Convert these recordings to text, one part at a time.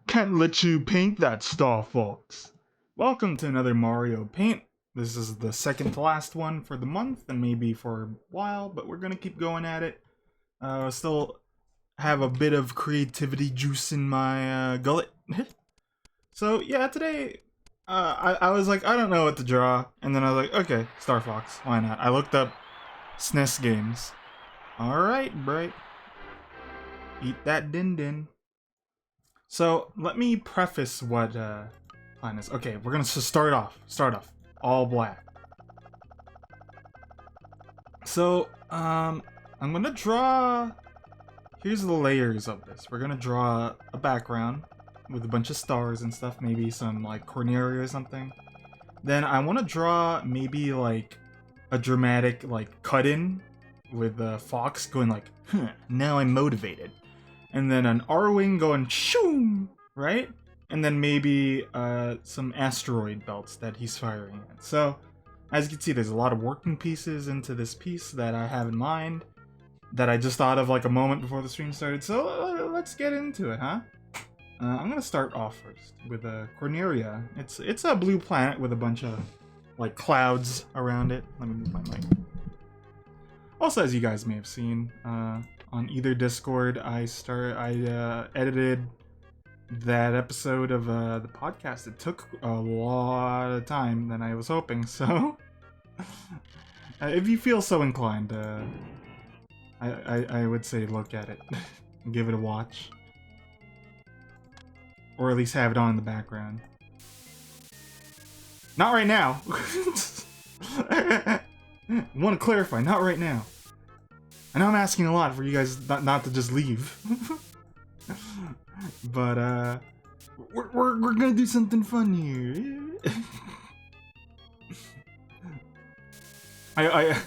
Can't let you paint that, Star Fox. Welcome to another Mario Paint. This is the second to last one for the month, and maybe for a while, but we're gonna keep going at it. Still have a bit of creativity juice in my gullet. So yeah, today I was like, I don't know what to draw, and then I was like, okay, Star Fox, why not? I looked up SNES games. All right, Bright, eat that din din. So let me preface what plan is. Okay, we're gonna start off. All black. So I'm gonna draw. Here's the layers of this. We're gonna draw a background with a bunch of stars and stuff. Maybe some like Corneria or something. Then I want to draw maybe like a dramatic like cut in with the fox going like, now I'm motivated. And then an R-wing going shoom, right? And then maybe some asteroid belts that he's firing at. So, as you can see, there's a lot of working pieces into this piece that I have in mind that I just thought of like a moment before the stream started. So let's get into it, huh? I'm gonna start off first with Corneria. It's a blue planet with a bunch of like clouds around it. Let me move my mic. Also, as you guys may have seen, on either Discord, I edited that episode of the podcast. It took a lot of time than I was hoping, so if you feel so inclined, I would say look at it, give it a watch, or at least have it on in the background. Not right now. Want to clarify, not right now. I know I'm asking a lot for you guys not to just leave. But we're gonna do something fun here. I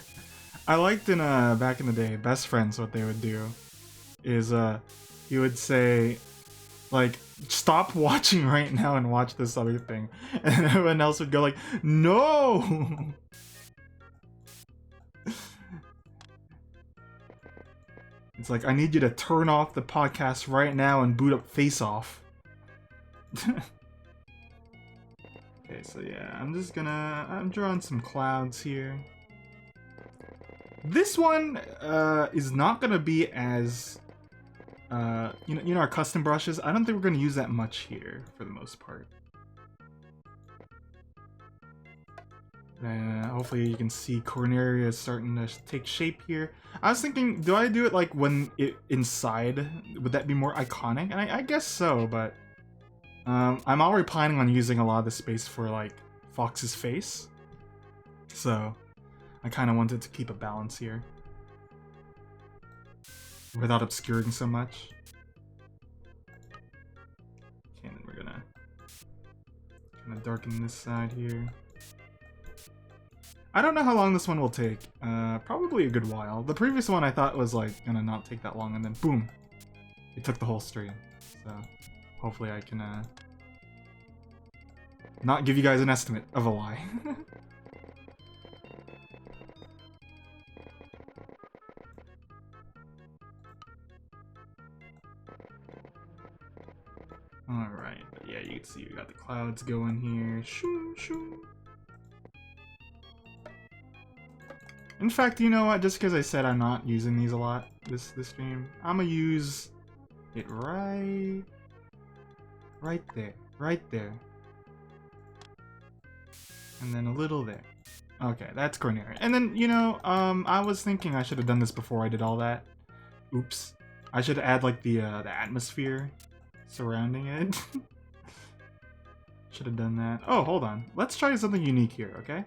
liked in back in the day, Best Friends, what they would do is he would say like, stop watching right now and watch this other thing, and everyone else would go like, no. It's like, I need you to turn off the podcast right now and boot up Face Off. Okay, so yeah, I'm drawing some clouds here. This one is not gonna be as you know our custom brushes. I don't think we're gonna use that much here for the most part. Hopefully you can see Corneria is starting to take shape here. I was thinking, do I do it like when it inside? Would that be more iconic? And I guess so, but I'm already planning on using a lot of the space for like Fox's face, so I kind of wanted to keep a balance here without obscuring so much. Okay, then we're gonna kind of darken this side here. I don't know how long this one will take. Probably a good while. The previous one I thought was like gonna not take that long, and then boom, it took the whole stream. So hopefully I can not give you guys an estimate of a lie. Alright, but yeah, you can see we got the clouds going here. Shoo, shoo. In fact, you know what? Just because I said I'm not using these a lot this stream, I'm gonna use it right there, and then a little there. Okay, that's Corneria. And then, you know, I was thinking I should have done this before I did all that. Oops. I should add like the atmosphere surrounding it. Should have done that. Oh, hold on. Let's try something unique here, okay?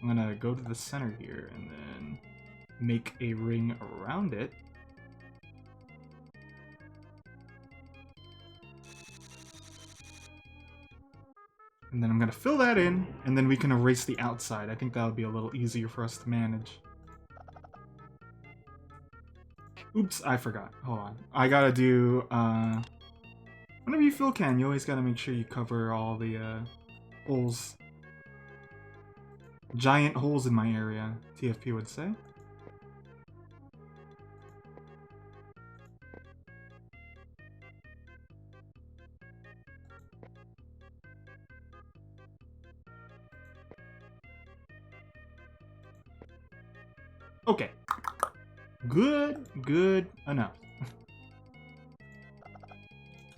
I'm gonna go to the center here and then make a ring around it. And then I'm gonna fill that in, and then we can erase the outside. I think that would be a little easier for us to manage. Oops, I forgot. Hold on. I gotta do, whenever you fill can, you always gotta make sure you cover all the, holes. Giant holes in my area, TFP would say. Okay. Good enough.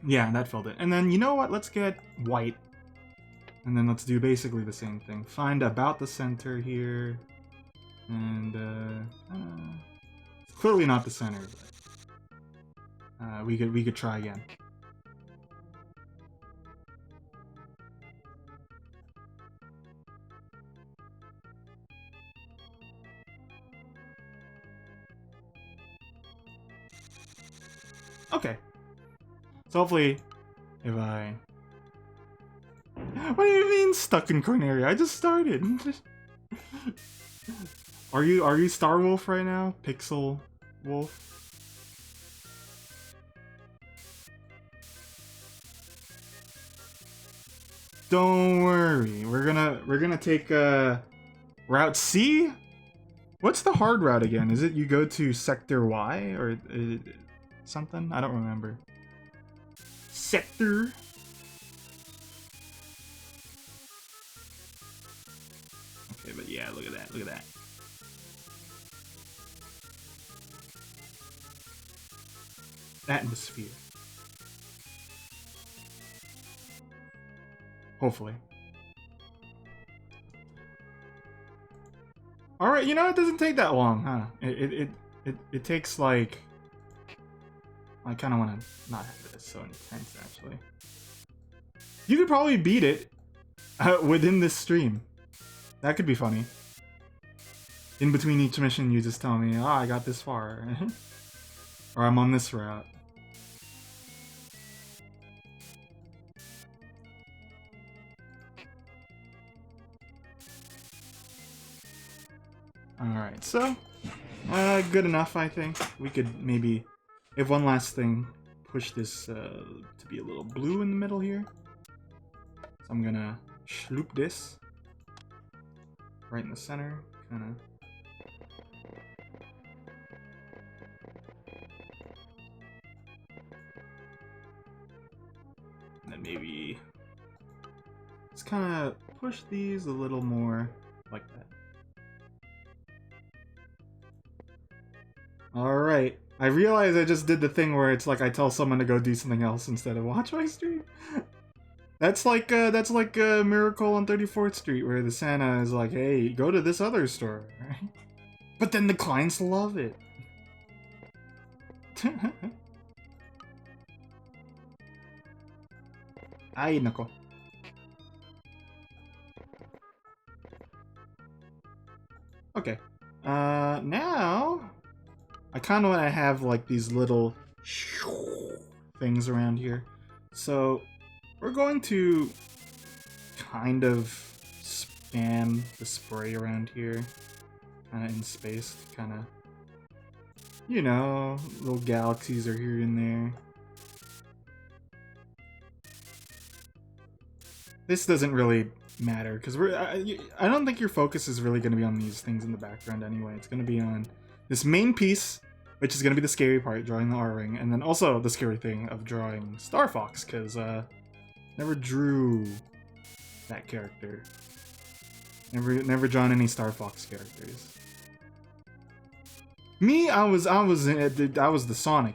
Yeah, that filled it. And then, you know what? Let's get white. And then let's do basically the same thing. Find about the center here. And, it's clearly not the center, but we could try again. Okay. So hopefully, if I... What do you mean stuck in Corneria? I just started. Are you Star Wolf right now? Pixel Wolf? Don't worry. We're gonna take Route C? What's the hard route again? Is it you go to Sector Y or something? I don't remember. Sector. Okay, but yeah, look at that. Look at that. Atmosphere. Hopefully. Alright, you know, it doesn't take that long, huh? It takes like... I kind of want to not have this so intense, actually. You could probably beat it within this stream. That could be funny. In between each mission, you just tell me, oh, I got this far. Or I'm on this route. Alright, so, good enough, I think. We could maybe, if one last thing, push this to be a little blue in the middle here. So I'm gonna schloop this right in the center, kinda. And then maybe just kinda push these a little more like that. Alright. I realize I just did the thing where it's like I tell someone to go do something else instead of watch my stream. That's like a Miracle on 34th Street where the Santa is like, hey, go to this other store, right? But then the clients love it. Ay, nako. Okay. Now I kind of want to have like these little things around here. So we're going to kind of spam the spray around here, kind of in space, kind of, you know, little galaxies are here and there. This doesn't really matter because I don't think your focus is really going to be on these things in the background anyway. It's going to be on this main piece, which is going to be the scary part, drawing the R-ring, and then also the scary thing of drawing Star Fox, because never drew that character. Never drawn any Star Fox characters. Me, I was the Sonic.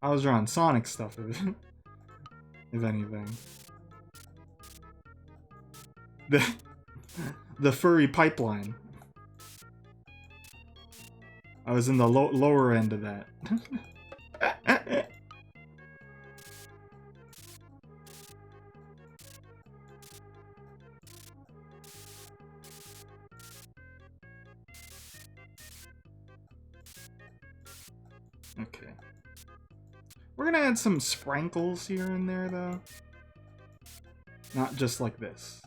I was drawing Sonic stuff, if anything. The furry pipeline. I was in the lower end of that. Okay. We're gonna add some sprinkles here and there, though. Not just like this.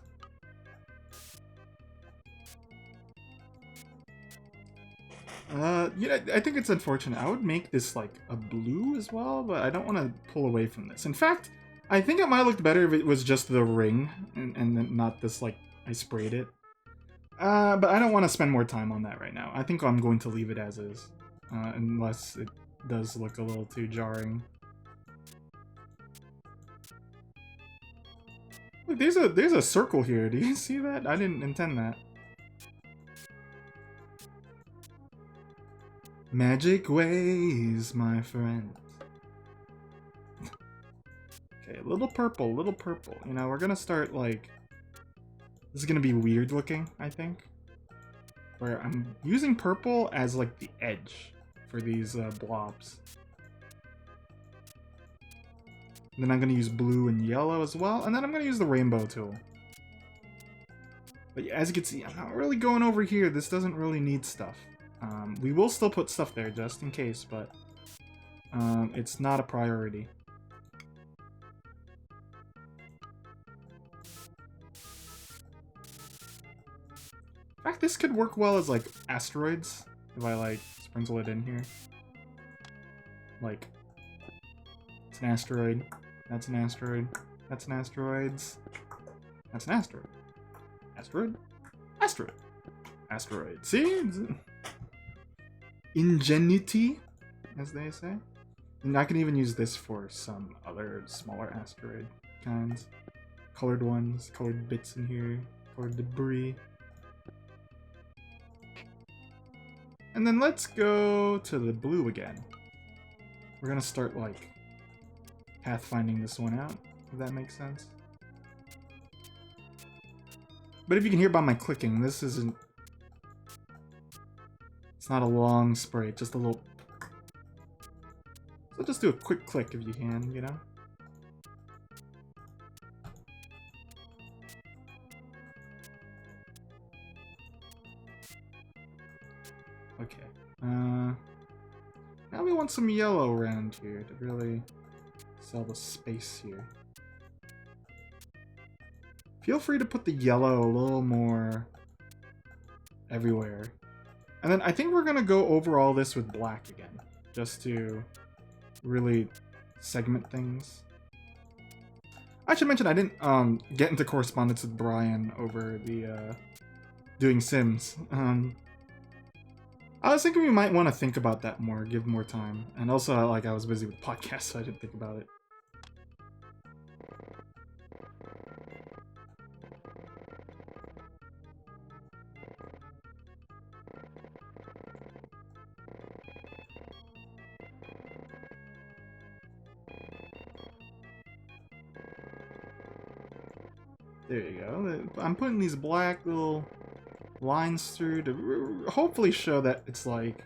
Yeah, I think it's unfortunate. I would make this like a blue as well, but I don't want to pull away from this. In fact, I think it might look better if it was just the ring and not this like I sprayed it. But I don't want to spend more time on that right now. I think I'm going to leave it as is, unless it does look a little too jarring. Look, there's a circle here. Do you see that? I didn't intend that. Magic ways, my friend. Okay, a little purple, little purple. You know, we're gonna start like... This is gonna be weird looking, I think. Where I'm using purple as like the edge for these blobs. And then I'm gonna use blue and yellow as well, and then I'm gonna use the rainbow tool. But yeah, as you can see, I'm not really going over here. This doesn't really need stuff. We will still put stuff there just in case, but it's not a priority. In fact, this could work well as like asteroids if I like sprinkle it in here. Like, it's an asteroid. That's an asteroid. That's an asteroids. That's an asteroid. Asteroid. Asteroid. Asteroid. See? Ingenuity, as they say. And I can even use this for some other smaller asteroid kinds. Colored ones, colored bits in here, colored debris. And then let's go to the blue again. We're gonna start, like, pathfinding this one out, if that makes sense. But if you can hear by my clicking, this isn't... It's not a long spray, just a little... So just do a quick click if you can, you know? Okay. Now we want some yellow around here to really sell the space here. Feel free to put the yellow a little more everywhere. And then I think we're gonna go over all this with black again, just to really segment things. I should mention I didn't get into correspondence with Brian over the doing Sims. I was thinking we might want to think about that more, give more time. And also, like, I was busy with podcasts, so I didn't think about it. There you go. I'm putting these black little lines through to hopefully show that it's like...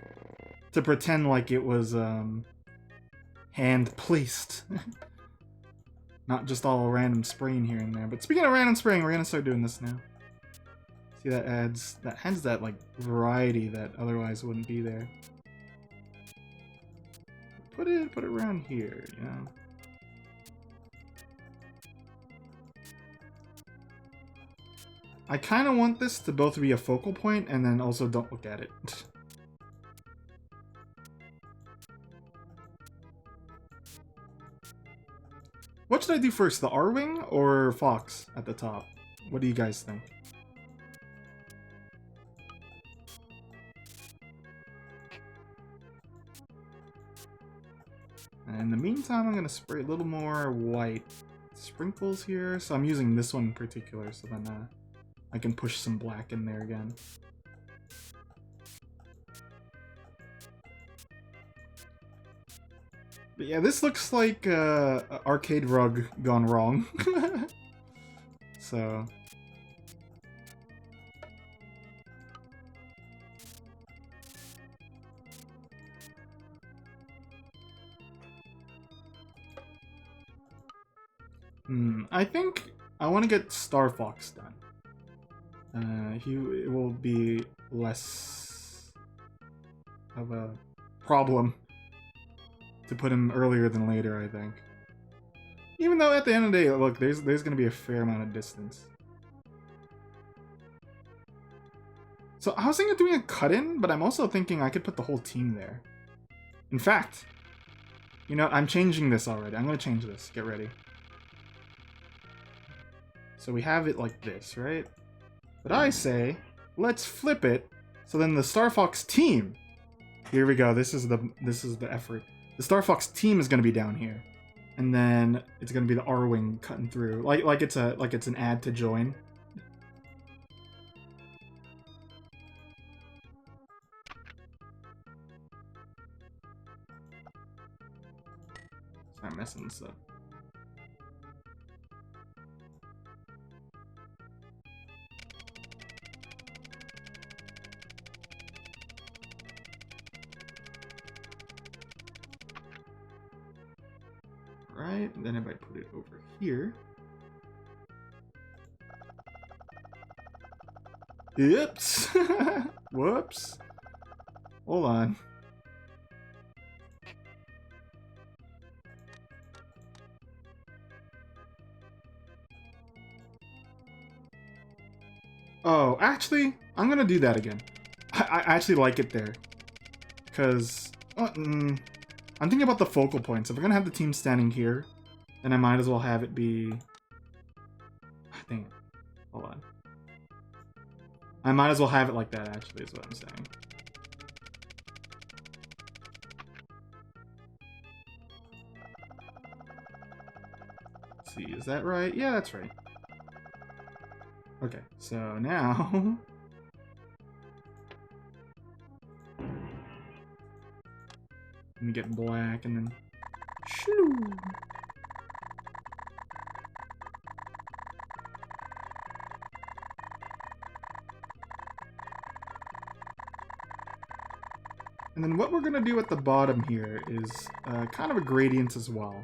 to pretend like it was, hand-placed. Not just all random spraying here and there. But speaking of random spraying, we're gonna start doing this now. See, that adds that, like, variety that otherwise wouldn't be there. Put it around here, you know? I kind of want this to both be a focal point and then also don't look at it. What should I do first, the R-Wing or Fox at the top? What do you guys think? And in the meantime, I'm going to spray a little more white sprinkles here. So I'm using this one in particular, so then I can push some black in there again. But yeah, this looks like an arcade rug gone wrong. So... I think I want to get Star Fox done. He will be less of a problem to put him earlier than later, I think. Even though at the end of the day, look, there's going to be a fair amount of distance. So I was thinking of doing a cut-in, but I'm also thinking I could put the whole team there. In fact, you know, I'm changing this already. I'm going to change this. Get ready. So we have it like this, right? But I say, let's flip it, so then the Star Fox team, here we go, this is the effort. The Star Fox team is gonna be down here. And then it's gonna be the R-Wing cutting through. Like it's an ad to join. grass and stuff. Right, and then if I put it over here. Oops! Whoops! Hold on. Oh, actually, I'm gonna do that again. I actually like it there. Because, I'm thinking about the focal points. If we're gonna have the team standing here, then I might as well have it be... Dang it. Hold on. I might as well have it like that, actually, is what I'm saying. Let's see, is that right? Yeah, that's right. Okay, so now... Let me get black and then... Shoo! And then what we're gonna do at the bottom here is kind of a gradient as well.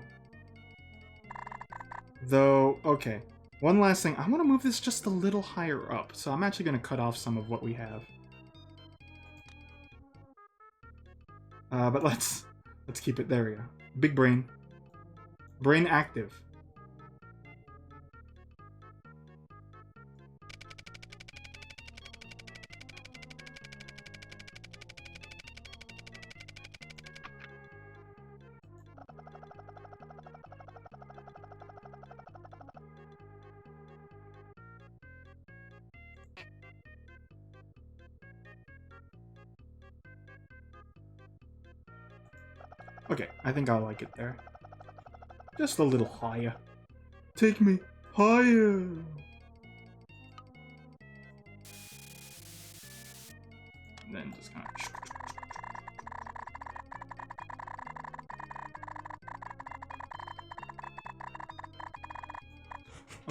Though, okay. One last thing, I want to move this just a little higher up, so I'm actually gonna cut off some of what we have. But let's keep it, there we go. Big brain. Brain active. Okay, I think I like it there. Just a little higher. Take me higher! And then just kind of...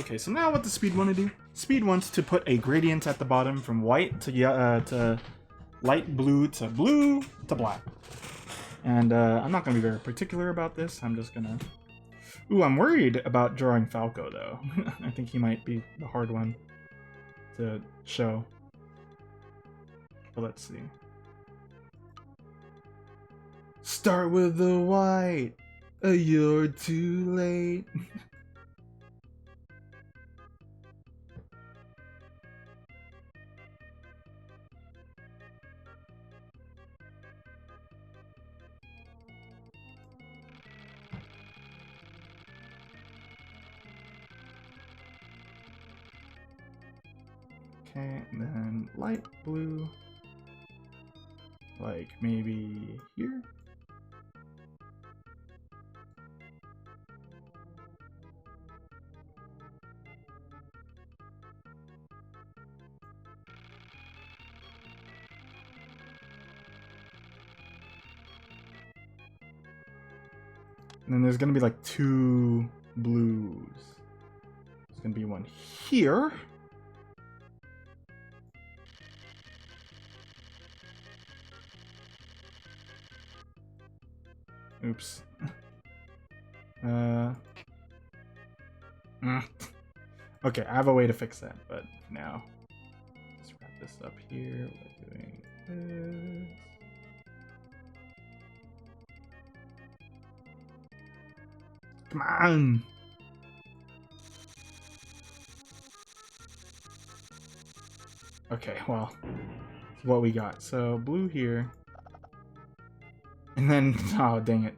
Okay, so now what does Speed want to do? Speed wants to put a gradient at the bottom from white to light blue to black. And I'm not going to be very particular about this. I'm just going to... Ooh, I'm worried about drawing Falco, though. I think he might be the hard one to show. But let's see. Start with the white. You're too late. Okay, and then light blue, like maybe here? And then there's gonna be like two blues. There's gonna be one here. Oops. Okay, I have a way to fix that, but now let's wrap this up here. We're doing this. Come on! Okay, well, that's what we got. So blue here. And then, oh dang it.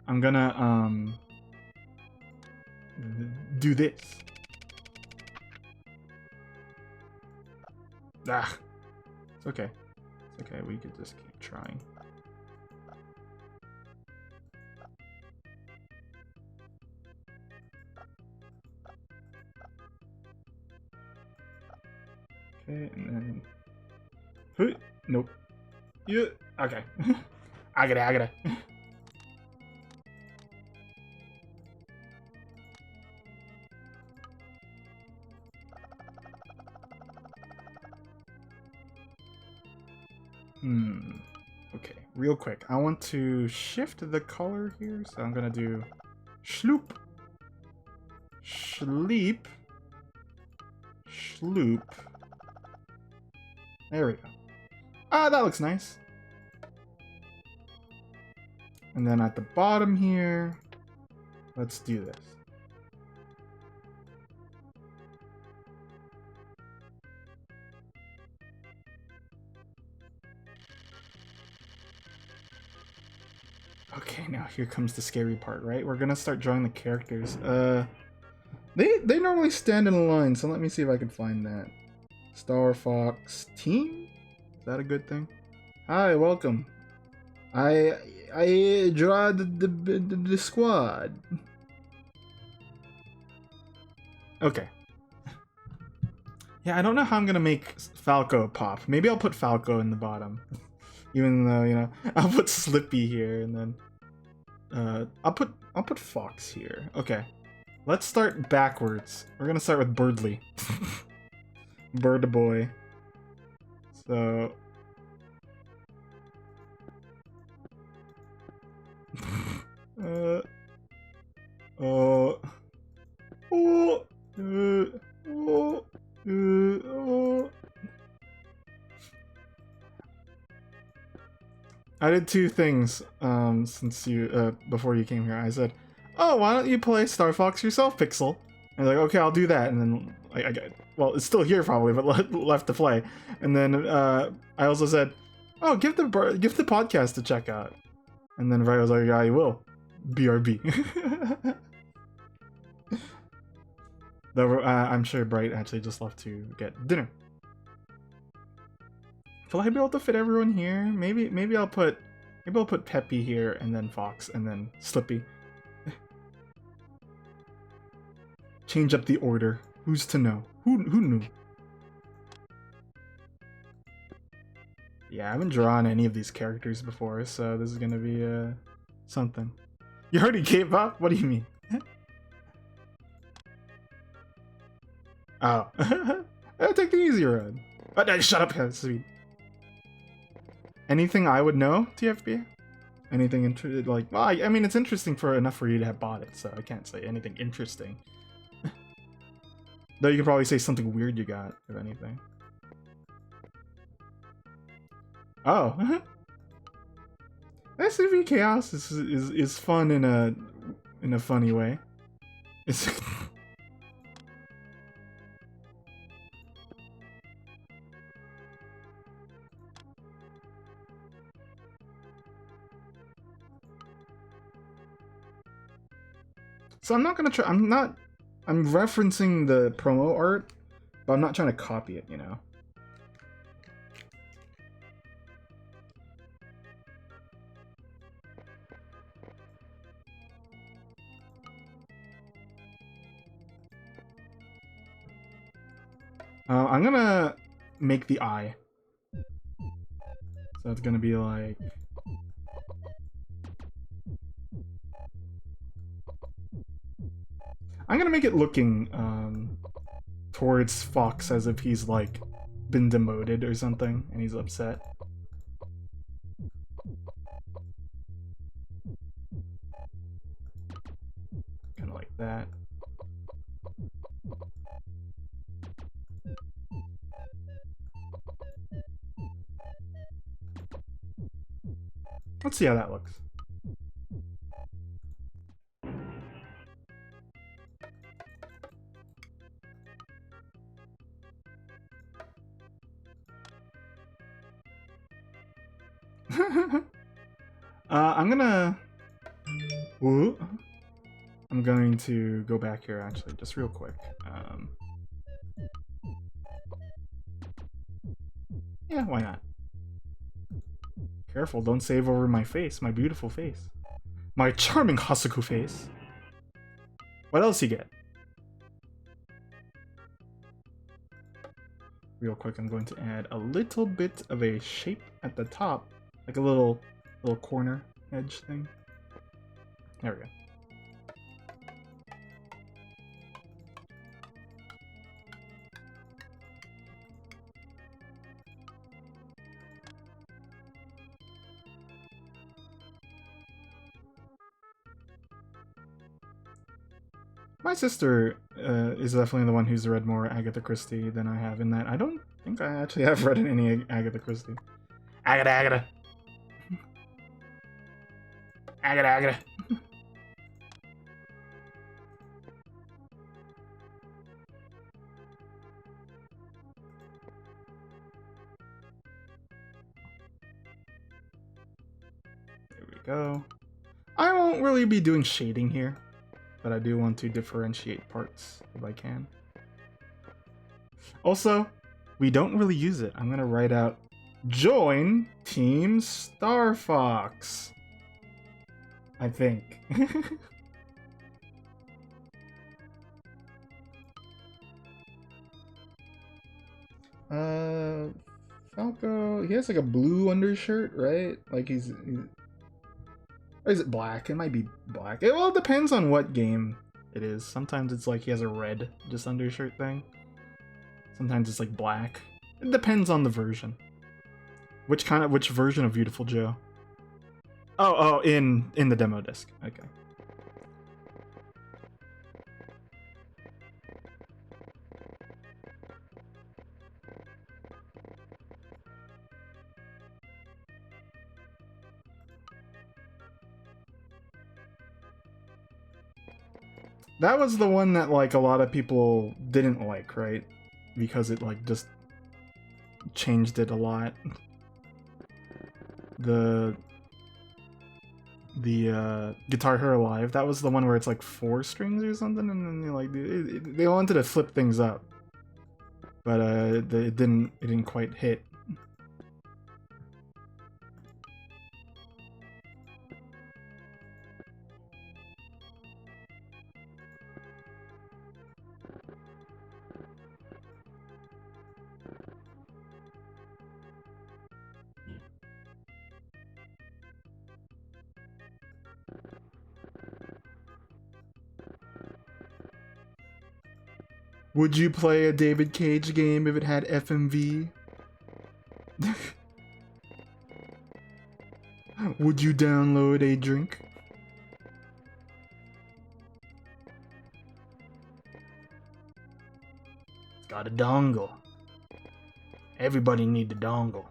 I'm gonna, do this. Ah! It's okay. It's okay, we could just keep trying. Okay, and then... Nope. Yeah, okay. I got it. Okay, real quick. I want to shift the color here, so I'm gonna do shloop, sleep, shloop. There we go. Ah, that looks nice. And then at the bottom here, let's do this. Okay, now here comes the scary part, right? We're gonna start drawing the characters. They normally stand in a line, so let me see if I can find that. Star Fox team? Is that a good thing? Hi, welcome. I draw the squad. Okay. Yeah, I don't know how I'm gonna make Falco pop. Maybe I'll put Falco in the bottom. Even though, you know, I'll put Slippy here and then I'll put Fox here. Okay. Let's start backwards. We're gonna start with Birdly. Bird boy. So oh oh oh oh oh. I did two things since you before you came here. I said, "Oh, why don't you play Star Fox yourself, Pixel?" And they're like, "Okay, I'll do that." And then I got, well, it's still here probably, but left to play. And then I also said, "Oh, give the podcast a check out." And then Bright was like, "Yeah, I will." BRB. Though I'm sure Bright actually just left to get dinner. Will I be able to fit everyone here? Maybe I'll put Peppy here and then Fox and then Slippy. Change up the order. Who's to know? Who knew? Yeah, I haven't drawn any of these characters before, so this is gonna be something. You already gave up? What do you mean? Oh. I'll take the easy road. Shut up, sweet. Anything I would know, TFB? Anything like, well, I mean, it's interesting enough for you to have bought it, so I can't say anything interesting. Though you could probably say something weird you got, if anything. Oh. SCV Chaos is fun in a funny way. It's So I'm not gonna try. I'm referencing the promo art, but I'm not trying to copy it, you know? I'm gonna make the eye. So it's gonna be like... I'm gonna make it looking towards Fox as if he's like been demoted or something and he's upset. Kind of like that. Let's see how that looks. I'm gonna... Ooh. I'm going to go back here actually, just real quick. Yeah, why not? Careful, don't save over my face, my beautiful face. My charming Hasaku face. What else you get? Real quick, I'm going to add a little bit of a shape at the top, like a little corner edge thing. There we go. My sister is definitely the one who's read more Agatha Christie than I have in that. I don't think I actually have read any Agatha Christie. Agatha, Agatha. Agatha, Agatha. There we go. I won't really be doing shading here, but I do want to differentiate parts if I can. Also, we don't really use it. I'm gonna write out join Team Star Fox. I think. Falco, he has like a blue undershirt, right? Like he's or is it black? It might be black. It well, it depends on what game it is. Sometimes it's like he has a red just undershirt thing. Sometimes it's like black. It depends on the version. Which version of Beautiful Joe? Oh, in the demo disc. Okay. That was the one that like a lot of people didn't like, right? Because it like just changed it a lot. The Guitar Hero Live, that was the one where it's like 4 strings or something, and then they wanted to flip things up, but it didn't quite hit. Would you play a David Cage game if it had FMV? Would you download a drink? It's got a dongle. Everybody need the dongle.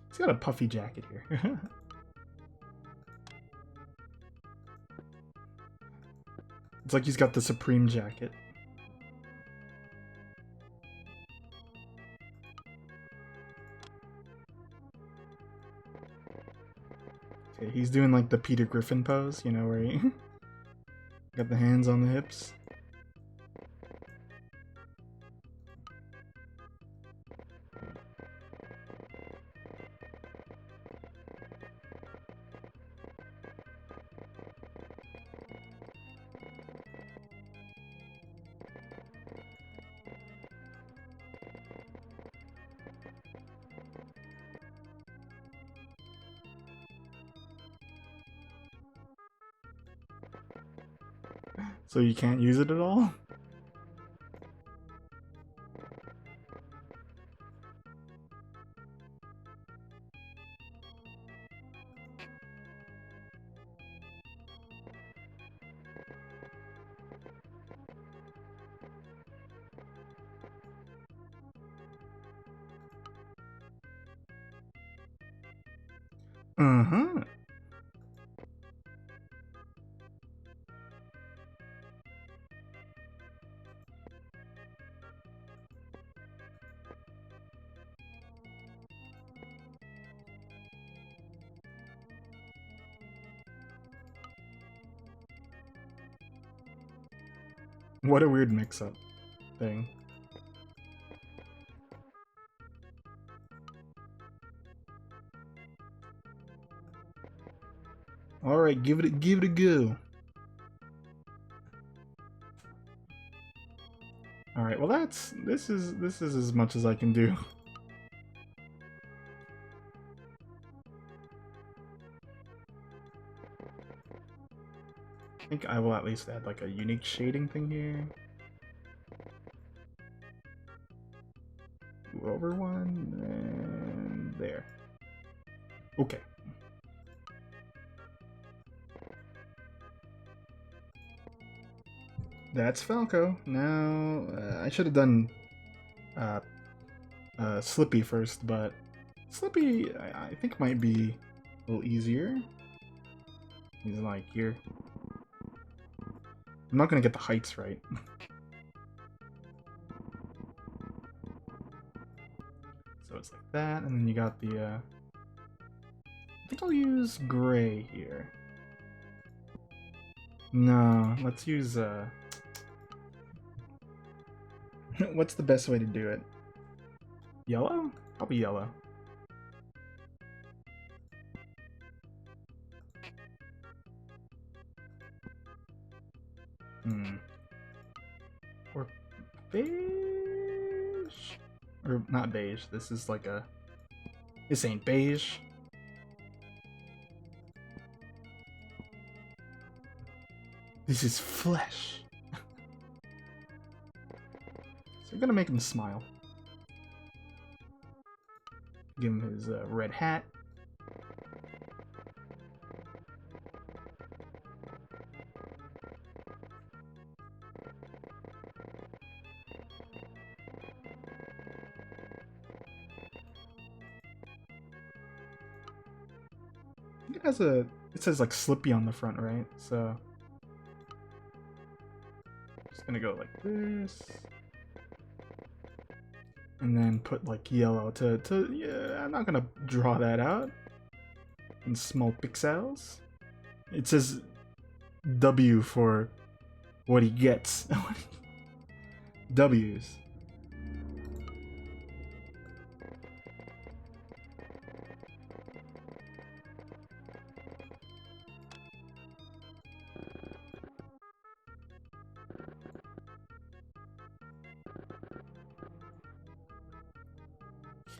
He's got a puffy jacket here. It's like he's got the Supreme jacket. Okay, he's doing like the Peter Griffin pose, you know, where he got the hands on the hips. So you can't use it at all? Uh-huh. What a weird mix-up thing. All right, give it a go. All right, well this is as much as I can do. I think I will at least add like a unique shading thing here. Over one and there. Okay. That's Falco. Now, I should have done uh, Slippy first, but Slippy, I think, might be a little easier. He's like here. I'm not gonna get the heights right. So it's like that, and then you got the, I think I'll use gray here. No, let's use, what's the best way to do it? Yellow? Probably yellow. Or beige? Or not beige, this is like a... This ain't beige. This is flesh. So we're gonna make him smile. Give him his red hat. It has a... It says like Slippy on the front, right? So... Just gonna go like this. And then put like yellow to yeah, I'm not gonna draw that out in small pixels. It says W for what he gets. W's.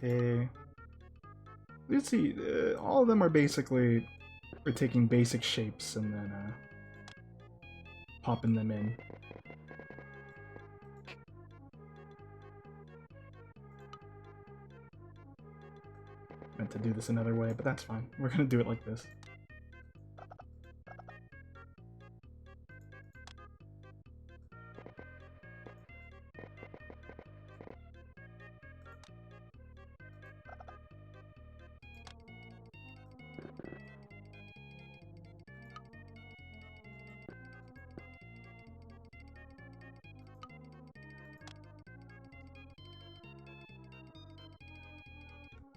Okay. Let's see. All of them are basically we're taking basic shapes and then popping them in. Meant to do this another way, but that's fine. We're gonna do it like this.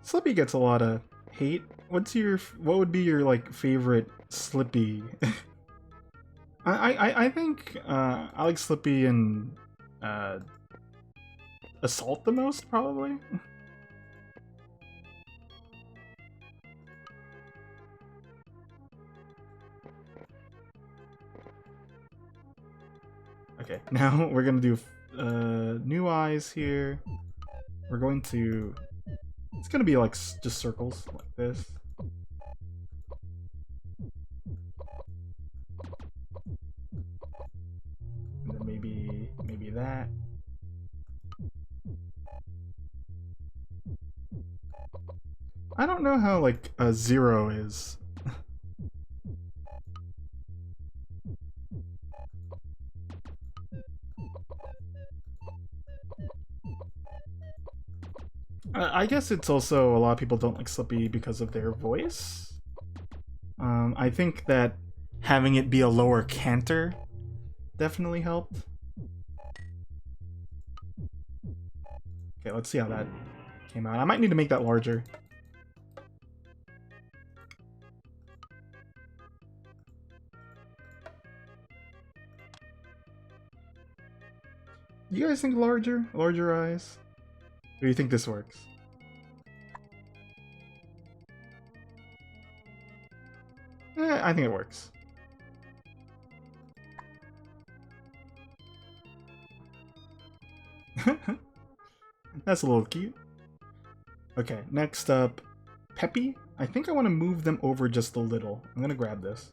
Slippy gets a lot of hate. What would be your like favorite Slippy? I think I like Slippy and Assault the most probably. Okay, now we're gonna do new eyes here. We're going to... It's gonna be like just circles like this. And then maybe that. I don't know how like a 0 is. I guess it's also a lot of people don't like Slippy because of their voice. I think that having it be a lower canter definitely helped. Okay, let's see how that came out. I might need to make that larger. You guys think larger? Larger eyes? Or do you think this works? I think it works. That's a little cute. Okay, next up, Peppy. I think I want to move them over just a little. I'm gonna grab this.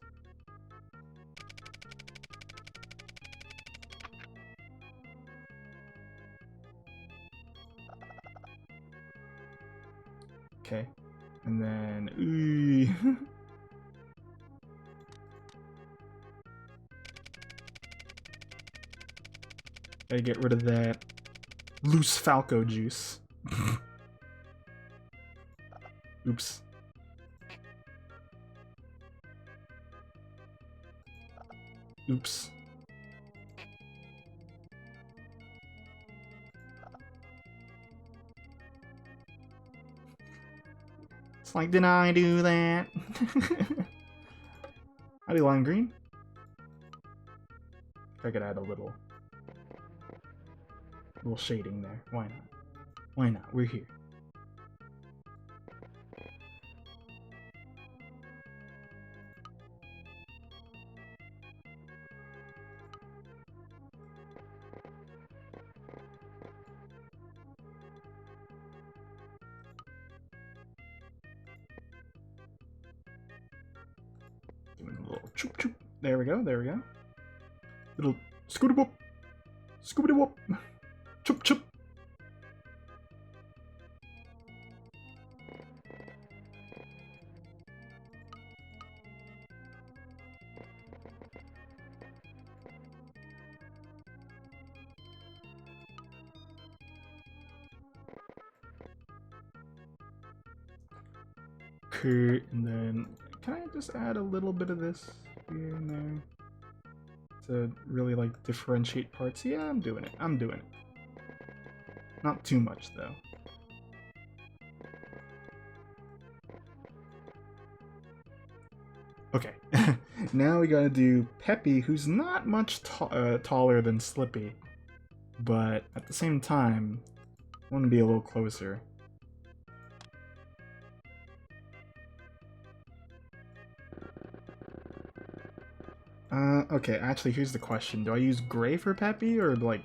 Okay, and then Gotta get rid of that loose Falco juice. Oops. Oops. It's like, did I do that? How do you lime green? I could add a little shading there. Why not? Why not? We're here. Doing a little choop choop. There we go, there we go. Little scooty whoop. Scoobity whoop. Choop choop. Okay, and then can I just add a little bit of this here and there to really like differentiate parts? Yeah, I'm doing it. I'm doing it. Not too much though. Okay, now we gotta do Peppy, who's not much taller than Slippy, but at the same time, I want to be a little closer. Okay, actually, here's the question. Do I use gray for Peppy, or, like...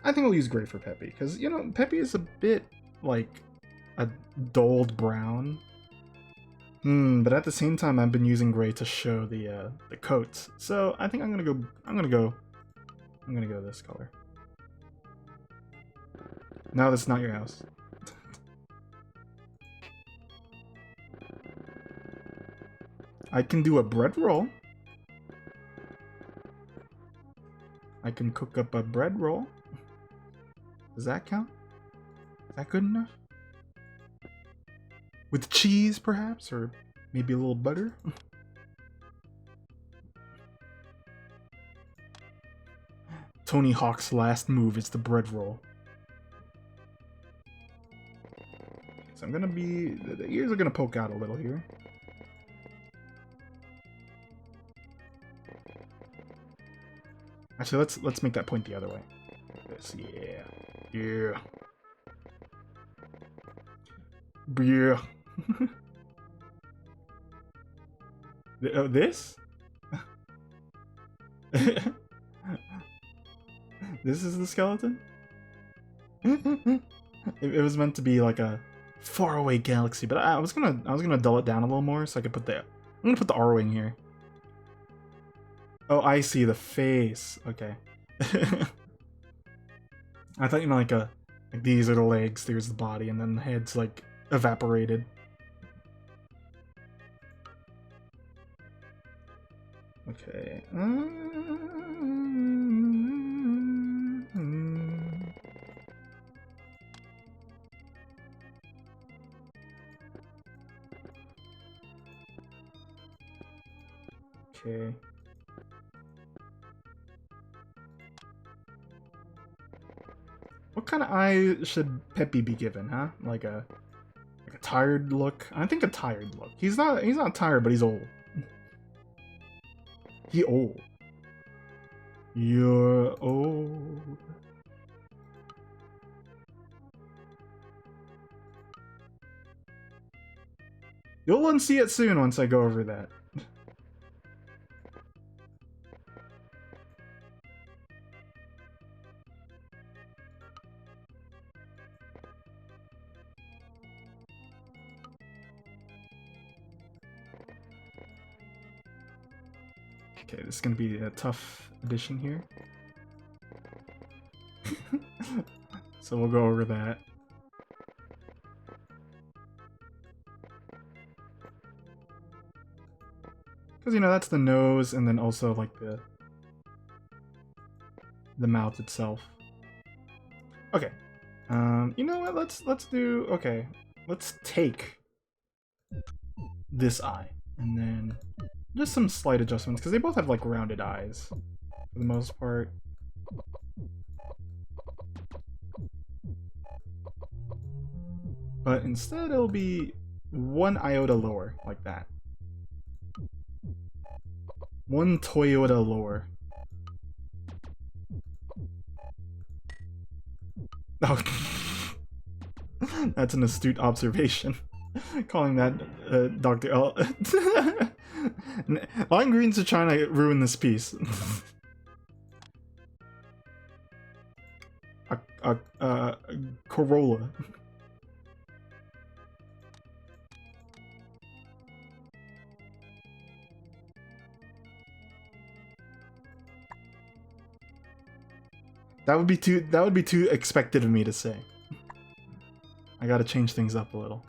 I think I'll use gray for Peppy, because, you know, Peppy is a bit, like, a dulled brown. But at the same time, I've been using gray to show the coats. So, I think I'm gonna go this color. No, that's not your house. I can do a bread roll. I can cook up a bread roll. Does that count? Is that good enough? With cheese, perhaps? Or maybe a little butter? Tony Hawk's last move is the bread roll. So I'm gonna be... the ears are gonna poke out a little here. Actually, let's make that point the other way. This, yeah. Yeah. Yeah. This? This is the skeleton? It was meant to be like a faraway galaxy, but I was gonna dull it down a little more so I could put I'm gonna put the R wing here. Oh, I see the face. Okay. I thought you meant like these are the legs, there's the body, and then the head's like evaporated. Okay. Okay. What kind of eye should Peppy be given, huh? Like a tired look? I think a tired look. He's not tired, but he's old. He old. You're old. You'll unsee it soon once I go over that. Okay, this is gonna be a tough addition here. So we'll go over that. Because, you know, that's the nose, and then also, like, the mouth itself. Okay. You know what? Let's do. Okay, let's take this eye and then just some slight adjustments because they both have like rounded eyes for the most part. But instead, it'll be 1 iota lower, like that. 1 Toyota lower. Oh, that's an astute observation. Calling that Dr. L. Lime Greens are trying to ruin this piece. Corolla. That would be too expected of me to say. I gotta change things up a little.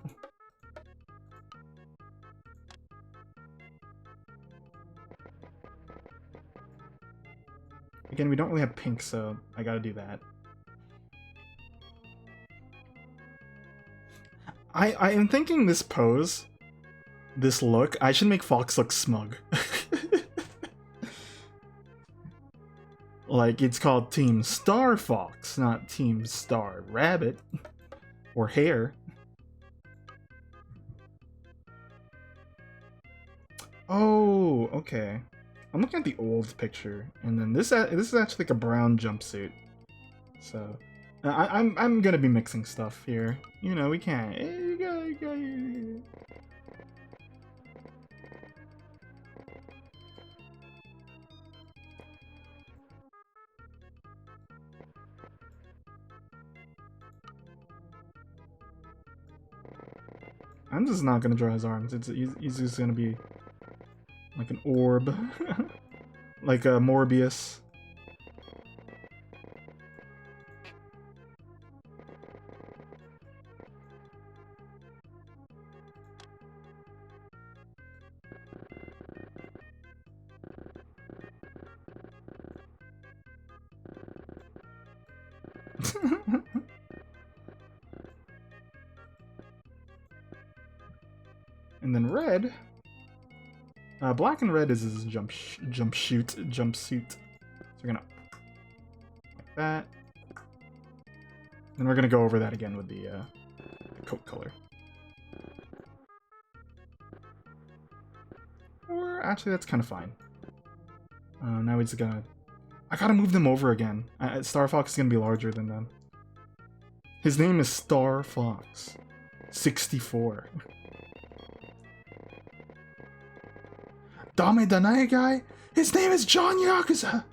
Again, we don't really have pink, so I gotta do that. I am thinking this pose, this look, I should make Fox look smug. Like, it's called Team Star Fox, not Team Star Rabbit. Or Hare. Oh, okay. I'm looking at the old picture, and then this is actually like a brown jumpsuit. So, I'm gonna be mixing stuff here. You know, we can't. I'm just not gonna draw his arms. He's just gonna be like an orb, like a Morbius. And then red. Black and red is his jumpsuit. So we're gonna like that. Then we're gonna go over that again with the coat color. Or actually, that's kind of fine. Now we're just gonna. I gotta move them over again. Star Fox is gonna be larger than them. His name is Star Fox 64. Dame Danae guy? His name is John Yakuza!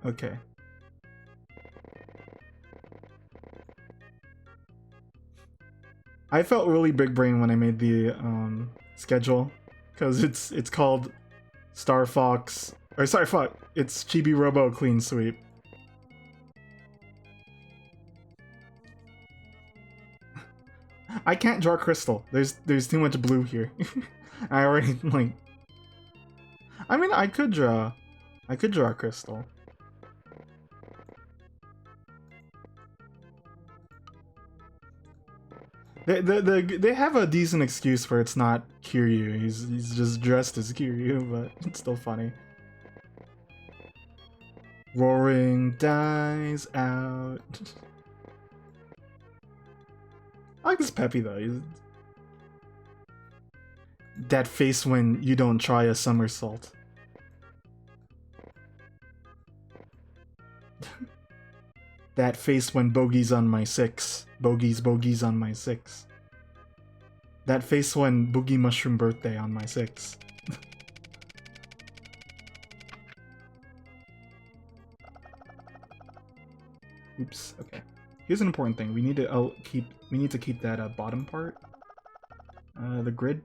Okay. I felt really big brain when I made the schedule, because it's called Star Fox, or sorry, fuck, it's Chibi Robo Clean Sweep. I can't draw crystal. There's too much blue here. I already like. I mean, I could draw crystal. They have a decent excuse for it's not Kiryu. He's just dressed as Kiryu, but it's still funny. Roaring dies out. I like this Peppy though. That face when you don't try a somersault. That face when bogey's on my 6. Bogeys on my 6. That face when Boogie Mushroom Birthday on my 6. Oops. Okay. Here's an important thing. We need to keep that bottom part, the grid,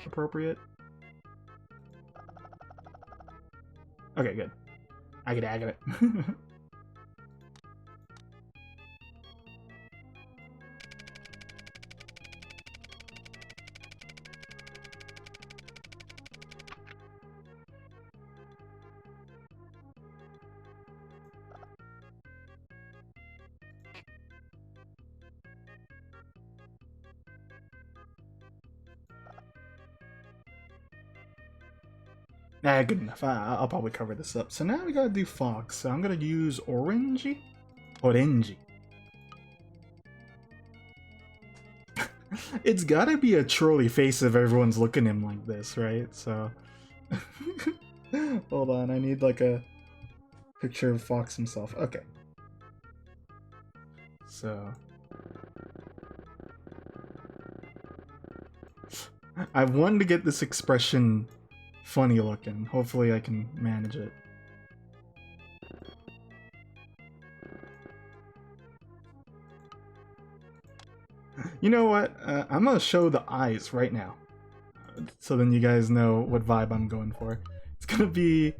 appropriate. Okay, good. I get it. Nah, good enough. I'll probably cover this up. So now we gotta do Fox. So I'm gonna use Orangey? Orangey. It's gotta be a trolly face if everyone's looking at him like this, right? So... Hold on, I need like a picture of Fox himself. Okay. So... I wanted to get this expression funny looking. Hopefully I can manage it. You know what? I'm gonna show the eyes right now. So then you guys know what vibe I'm going for. It's gonna be...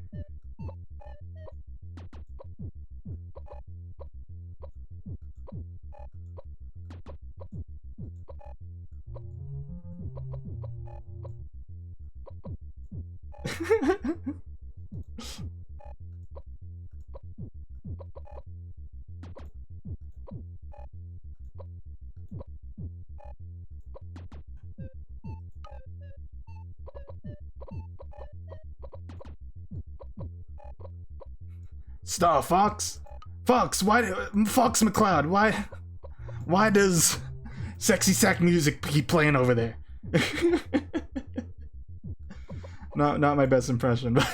Star Fox? Fox, why... Fox McCloud, why does sexy sack music keep playing over there? Not my best impression, but...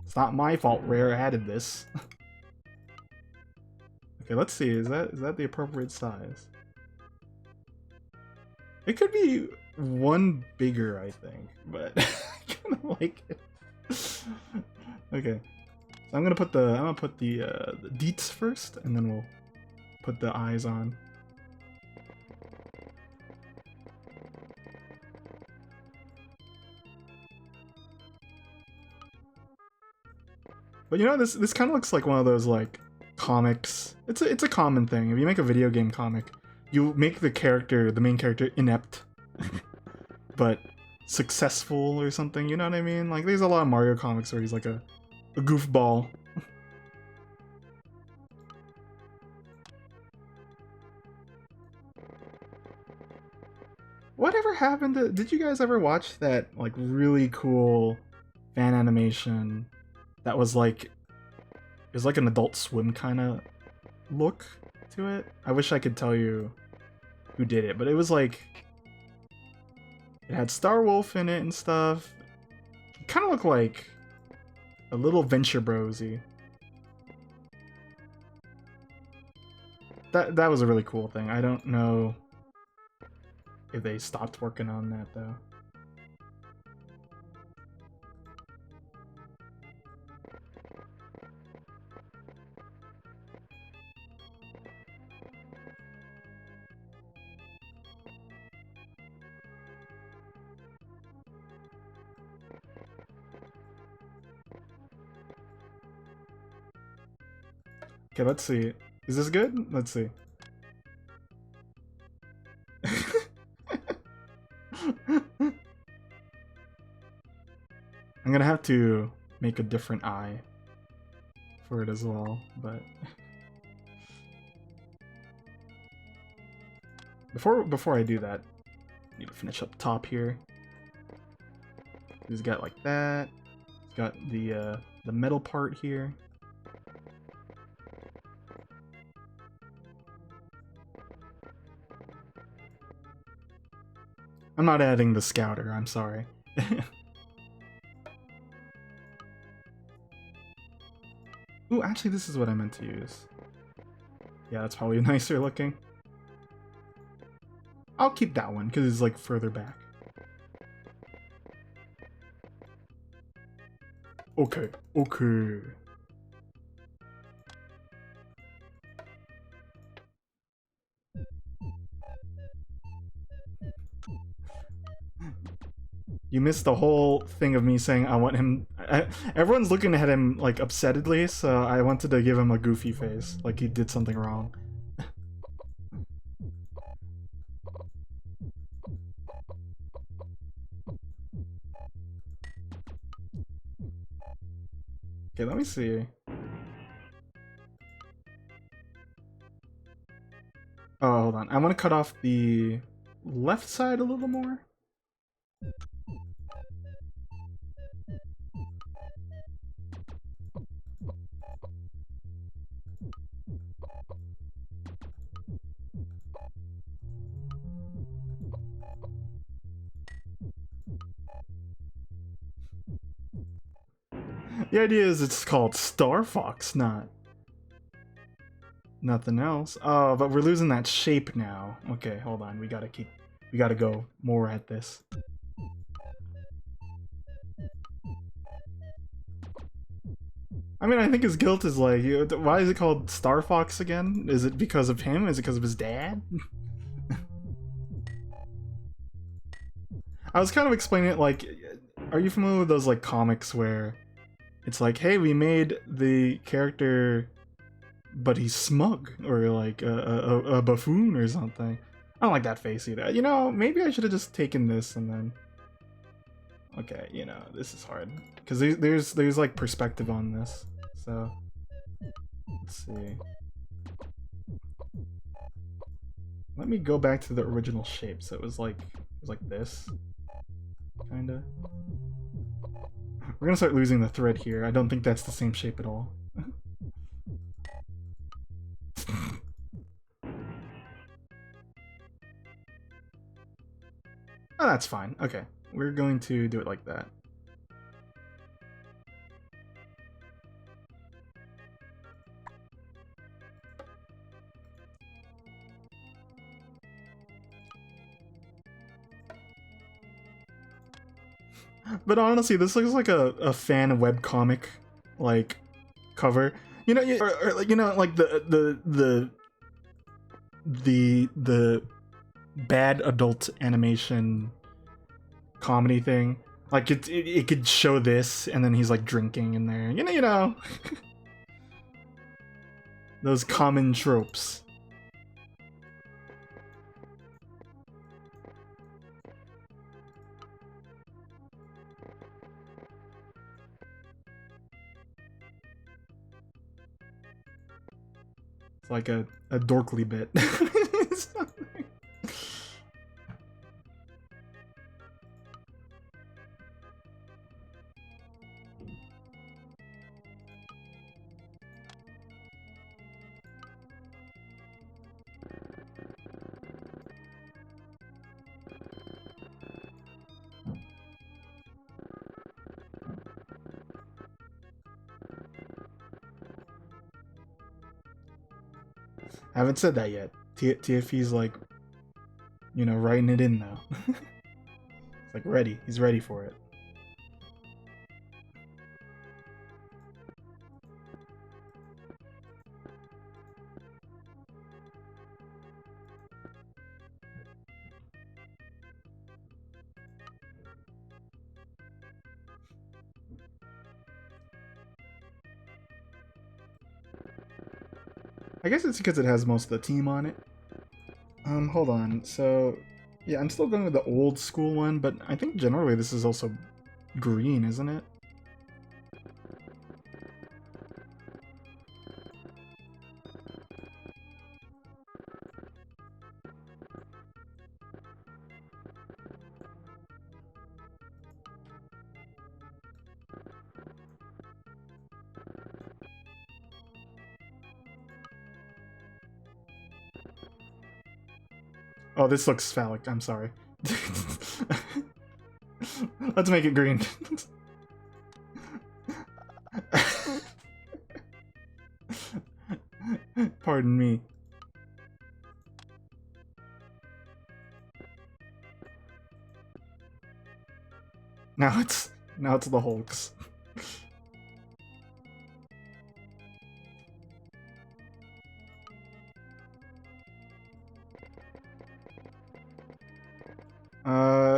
It's not my fault Rare added this. Okay, let's see, is that the appropriate size? It could be one bigger, I think, but I kind of like it. Okay, so I'm gonna put the deets first, and then we'll put the eyes on. But you know, this kind of looks like one of those like comics. It's a common thing. If you make a video game comic, you make the main character inept, but successful or something. You know what I mean? Like there's a lot of Mario comics where he's like a goofball. Whatever happened to... Did you guys ever watch that like really cool fan animation that was like... It was like an Adult Swim kind of look to it? I wish I could tell you who did it, but it was like... It had Star Wolf in it and stuff. It kind of looked like a little Venture Brosy. That was a really cool thing. I don't know if they stopped working on that though. Okay, let's see. Is this good? Let's see. I'm gonna have to make a different eye for it as well, but before I do that, I need to finish up top here. He's got like that. He's got the metal part here. I'm not adding the scouter, I'm sorry. Ooh, actually this is what I meant to use. Yeah, that's probably nicer looking. I'll keep that one, because it's like further back. Okay, okay. You missed the whole thing of me saying I want him... everyone's looking at him, like, upsettedly, so I wanted to give him a goofy face, like he did something wrong. Okay, let me see. hold on. I want to cut off the left side a little more. The idea is it's called Star Fox, not nothing else. Oh, but we're losing that shape now. Okay, hold on. We gotta go more at this. I mean, I think his guilt is like, why is it called Star Fox again? Is it because of him? Is it because of his dad? I was kind of explaining it like, are you familiar with those like comics where it's like, hey, we made the character, but he's smug, or like a buffoon or something. I don't like that face either. You know, maybe I should have just taken this and then. Okay, you know, this is hard because there's like perspective on this. So let's see. Let me go back to the original shape. So it was like this, kinda. We're gonna start losing the thread here. I don't think that's the same shape at all. Oh, that's fine. Okay, we're going to do it like that. But honestly, this looks like a fan webcomic, like, cover. You know, or like, you know, like the bad adult animation comedy thing. Like it could show this, and then he's like drinking in there. You know, those common tropes. It's like a dorkly bit. I haven't said that yet. TFE's like, you know, writing it in now. It's like ready. He's ready for it. I guess it's because it has most of the team on it. Hold on. So, yeah, I'm still going with the old school one, but I think generally this is also green, isn't it? Oh, this looks phallic. I'm sorry. Let's make it green. Pardon me. Now it's the Hulks.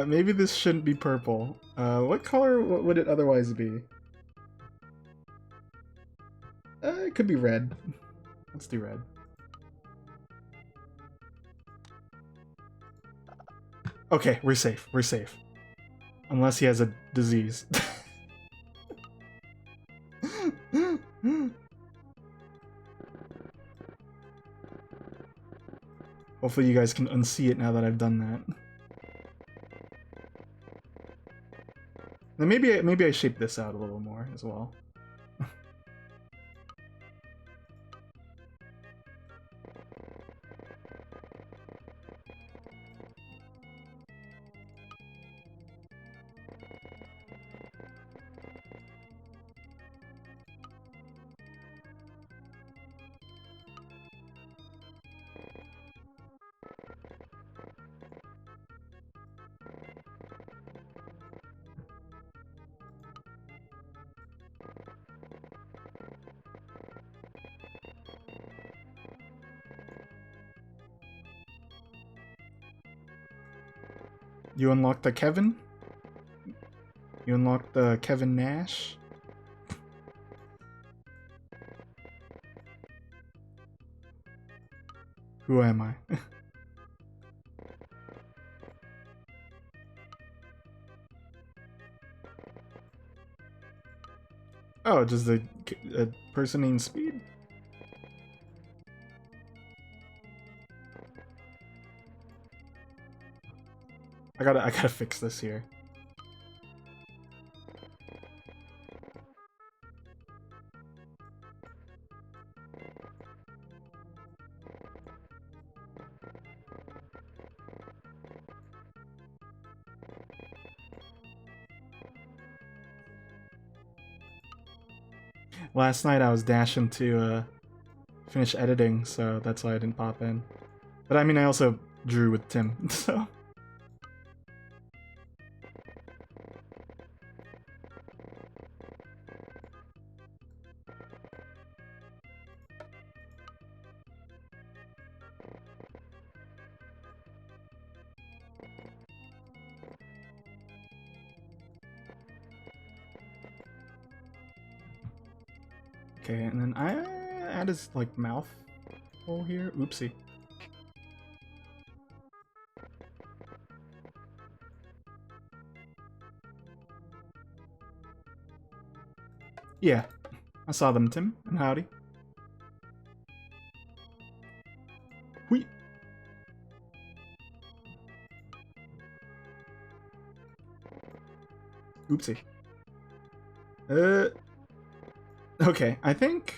Maybe this shouldn't be purple. What color would it otherwise be? It could be red. Let's do red. Okay, we're safe. We're safe. Unless he has a disease. Hopefully you guys can unsee it now that I've done that. Then maybe I shape this out a little more as well. You unlocked the Kevin? You unlocked the Kevin Nash? Who am I? Oh, just a person named Speed? I gotta fix this here. Last night I was dashing to finish editing, so that's why I didn't pop in. But I mean, I also drew with Tim, so... Okay, and then I add his, like, mouth hole here. Oopsie. Yeah, I saw them, Tim, and howdy. Wheat. Oopsie. Okay, I think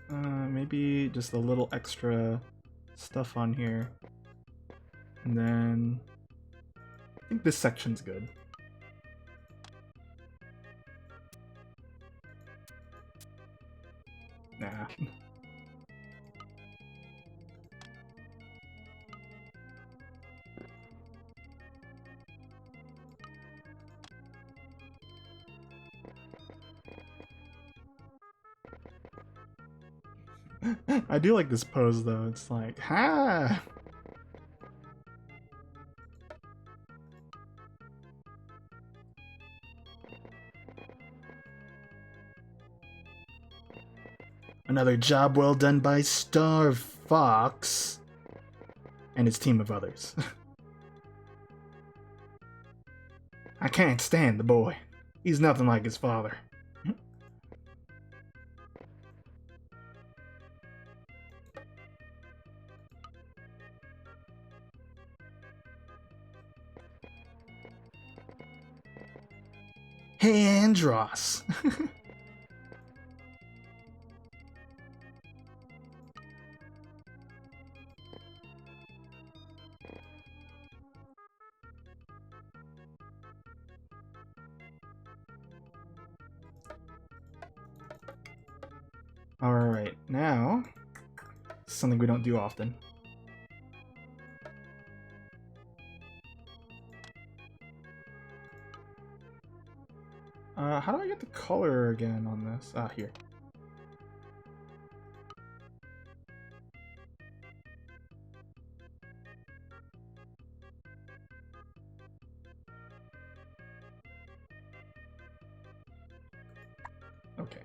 maybe just a little extra stuff on here. And then I think this section's good. Nah. I do like this pose though. It's like, ha! Another job well done by Star Fox and his team of others. I can't stand the boy. He's nothing like his father. Hey, Andros. Alright, now, something we don't do often. How do I get the color again on this? Ah, here. Okay.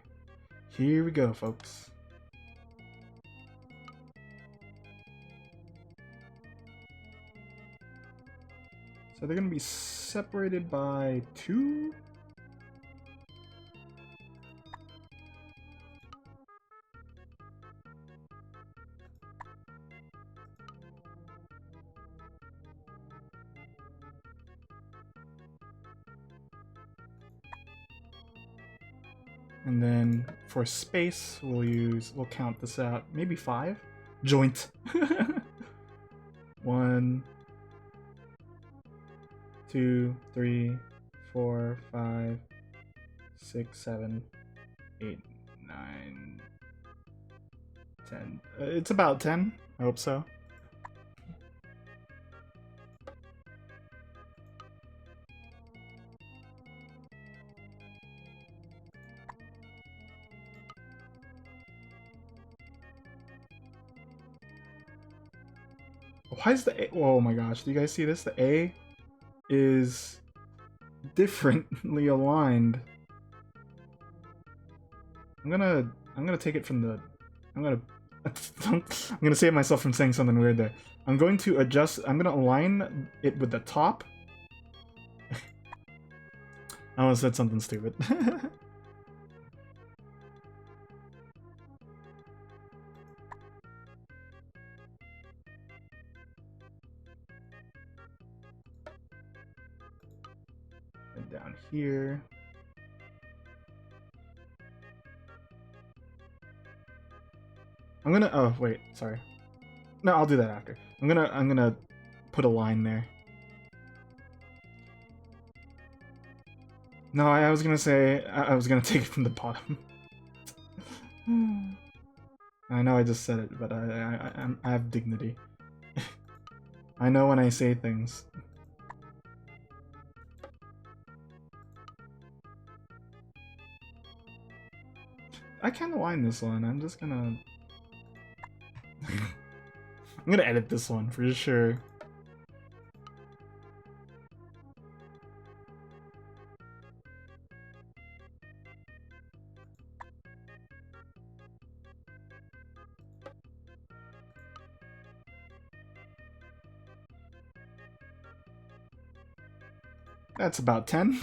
Here we go, folks. So they're gonna be separated by 2? And then for space, we'll count this out. Maybe 5? Joint. 1, 2, 3, 4, 5, 6, 7, 8, 9, 10. It's about 10. I hope so. Why is the A? Oh my gosh, do you guys see this? The A is differently aligned. I'm gonna take it from the... I'm gonna save myself from saying something weird there. I'm going to adjust... I'm gonna align it with the top. I almost said something stupid. And down here. I'm gonna... Oh, wait. Sorry. No, I'll do that after. I'm gonna put a line there. No, I was gonna say... I was gonna take it from the bottom. I know I just said it, but I have dignity. I know when I say things. I can't align this one. I'm just gonna... I'm gonna edit this one for sure. That's about 10.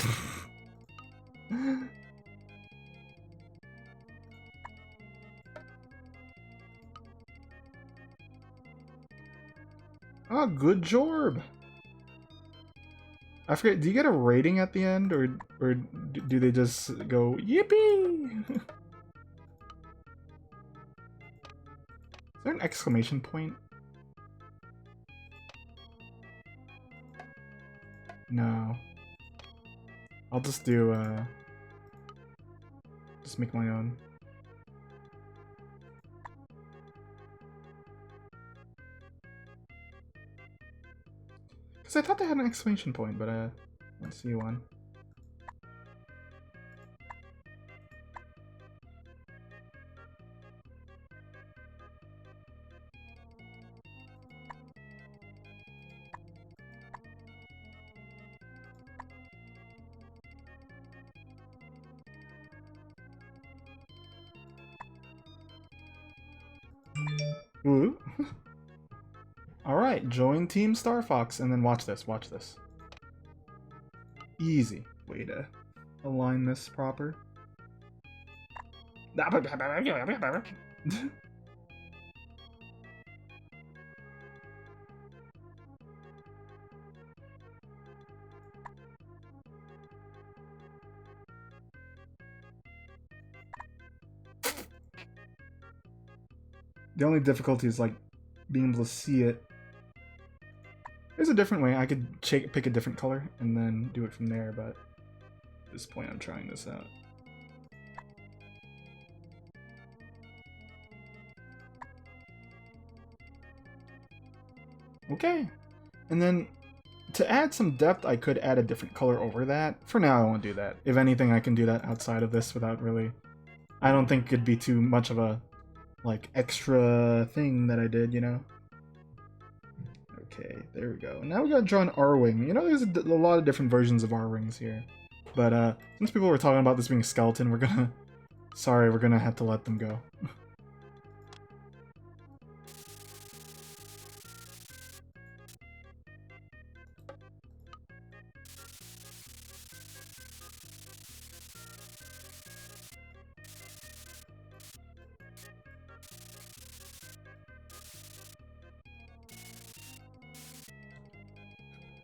Oh, good job. I forget, do you get a rating at the end, or do they just go, yippee? Is there an exclamation point? No. I'll just do, just make my own. Because I thought they had an exclamation point, but I don't see one. Ooh. Alright, join Team Star Fox, and then watch this, watch this. Easy way to align this proper. The only difficulty is, like, being able to see it. There's a different way. I could pick a different color and then do it from there, but at this point I'm trying this out. Okay. And then to add some depth, I could add a different color over that. For now, I won't do that. If anything, I can do that outside of this without really... I don't think it'd be too much of a, like, extra thing that I did, you know? Okay, there we go. Now we gotta draw an R-Wing. You know, there's a lot of different versions of R-Wings here. But, since people were talking about this being a skeleton, we're gonna... Sorry, we're gonna have to let them go.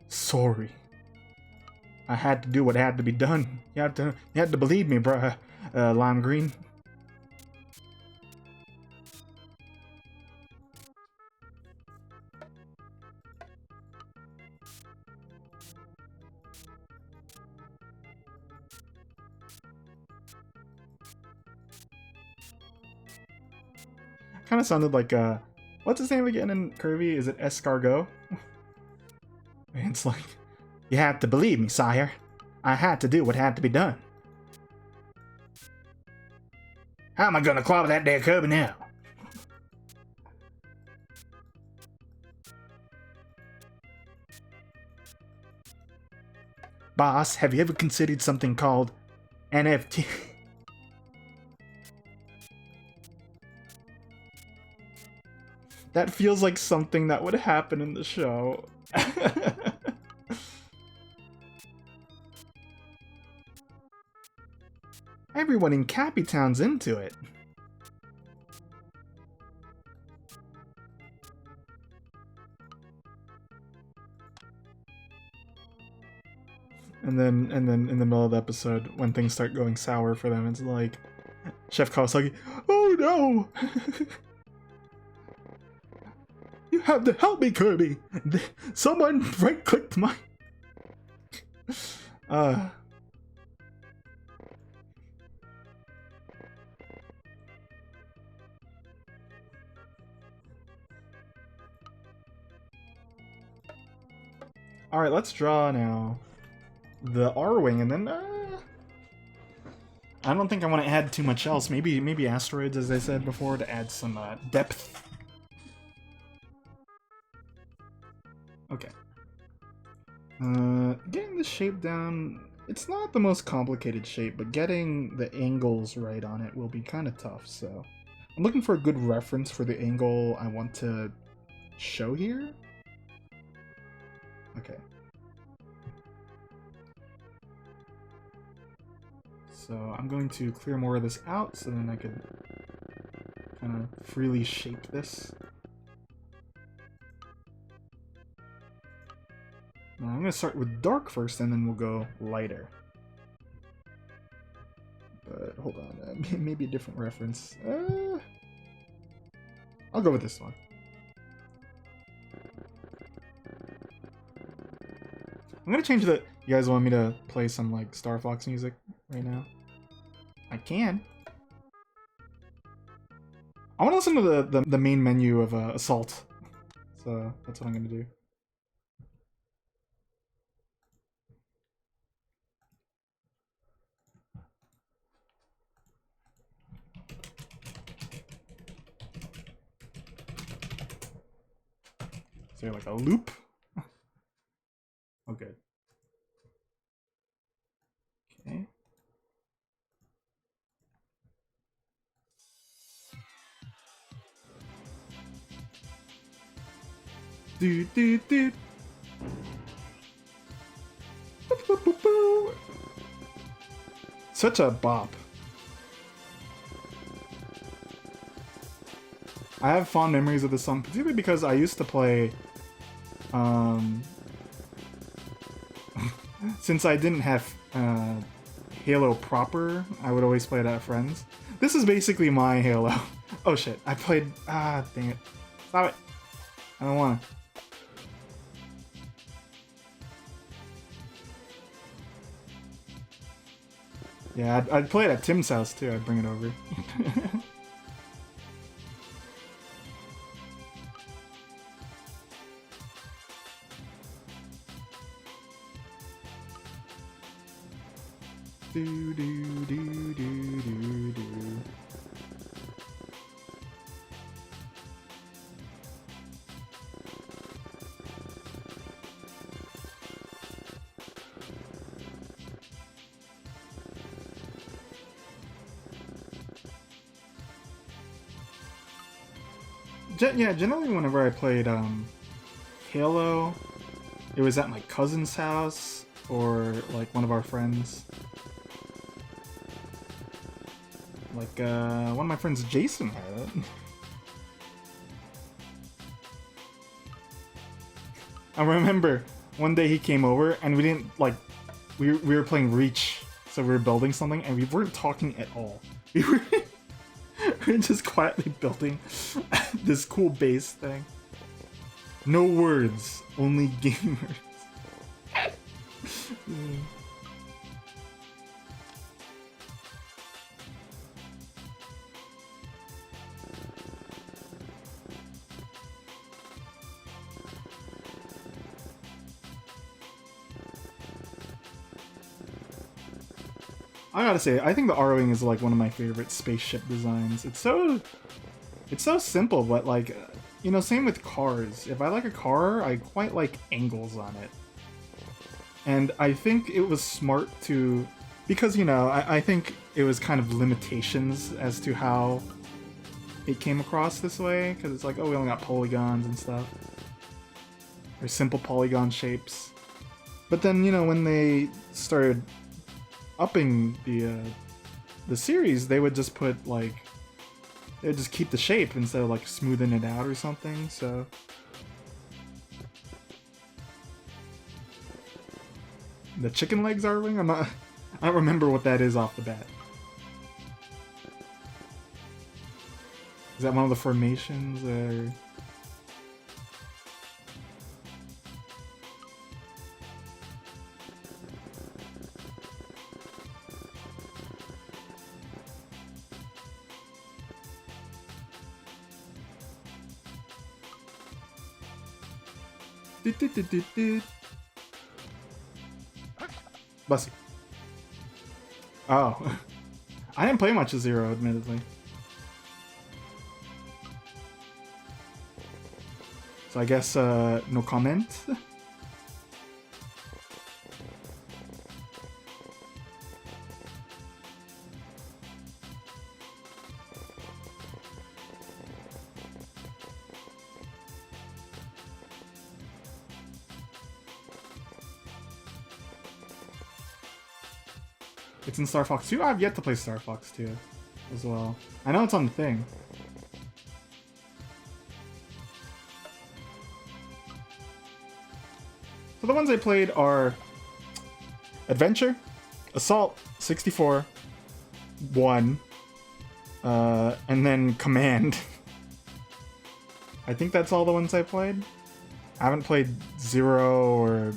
Sorry. I had to do what had to be done. You had to believe me, bruh. lime green. Kind of sounded like what's his name again in Kirby? Is it Escargot? It's like, you had to believe me, sire. I had to do what had to be done. How am I gonna clobber that there Kirby now? Boss, have you ever considered something called NFT? That feels like something that would happen in the show. Everyone in Cappy Town's into it. And then in the middle of the episode, when things start going sour for them, it's like Chef Kawasaki, oh no! You have to help me, Kirby! Someone right-clicked my... Alright, let's draw now the R-Wing, and then I don't think I want to add too much else. Maybe asteroids, as I said before, to add some depth. Okay. Getting the shape down, it's not the most complicated shape, but getting the angles right on it will be kind of tough, so I'm looking for a good reference for the angle I want to show here. Okay. So I'm going to clear more of this out so then I can kind of freely shape this. Now I'm going to start with dark first and then we'll go lighter. But hold on, maybe a different reference. I'll go with this one. I'm gonna change the... You guys want me to play some, like, Star Fox music right now? I can. I want to listen to the main menu of Assault. So, that's what I'm gonna do. Is there, like, a loop? Oh, good. Okay. Dude, dude, dude. Such a bop. I have fond memories of this song, particularly because I used to play, since I didn't have Halo proper, I would always play it at friends. This is basically my Halo. Oh shit, I played... Ah, dang it. Stop it. I don't wanna. Yeah, I'd play it at Tim's house too, I'd bring it over. Do do do do do do. Yeah, generally whenever I played Halo, it was at my cousin's house or like one of our friends. Like one of my friends, Jason, had it. I remember one day he came over and we didn't like we were playing Reach So we were building something, and we weren't talking at all. We were, we were just quietly building this cool base thing. No words, only gamers. I gotta say, I think the Arwing is like one of my favorite spaceship designs. It's so simple, but like, you know, same with cars. If I like a car, I quite like angles on it. And I think it was smart to, because, you know, I think it was kind of limitations as to how it came across this way, because it's like, oh, we only got polygons and stuff. Or simple polygon shapes. But then, you know, when they started upping the series, they would just put like, they would just keep the shape instead of like smoothing it out or something. So the chicken legs Arwing? I don't remember what that is off the bat. Is that one of the formations or? Bussy. Oh. I didn't play much of Zero, admittedly. So I guess, no comment? It's in Star Fox 2? I've yet to play Star Fox 2 as well. I know it's on the thing. So the ones I played are Adventure, Assault 64, 1, and then Command. I think that's all the ones I played. I haven't played 0 or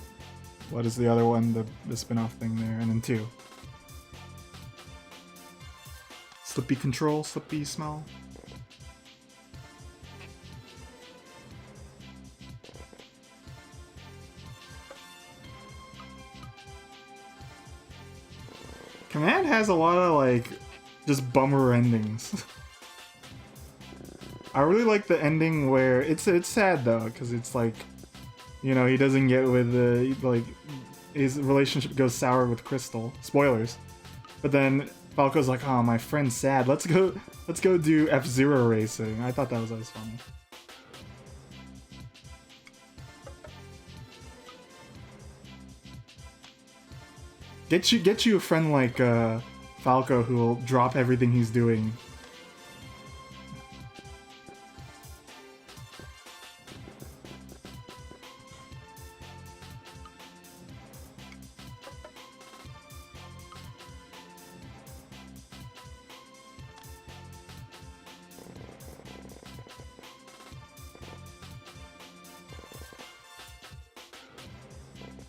what is the other one, the spin-off thing there, and then 2. Slippy control, slippy smell. Command has a lot of like just bummer endings. I really like the ending where it's sad though, because it's like, you know, he doesn't get with the like his relationship goes sour with Crystal. Spoilers. But then Falco's like, oh, my friend's sad. Let's go do F-Zero racing. I thought that was always funny. Get you a friend like Falco who will drop everything he's doing.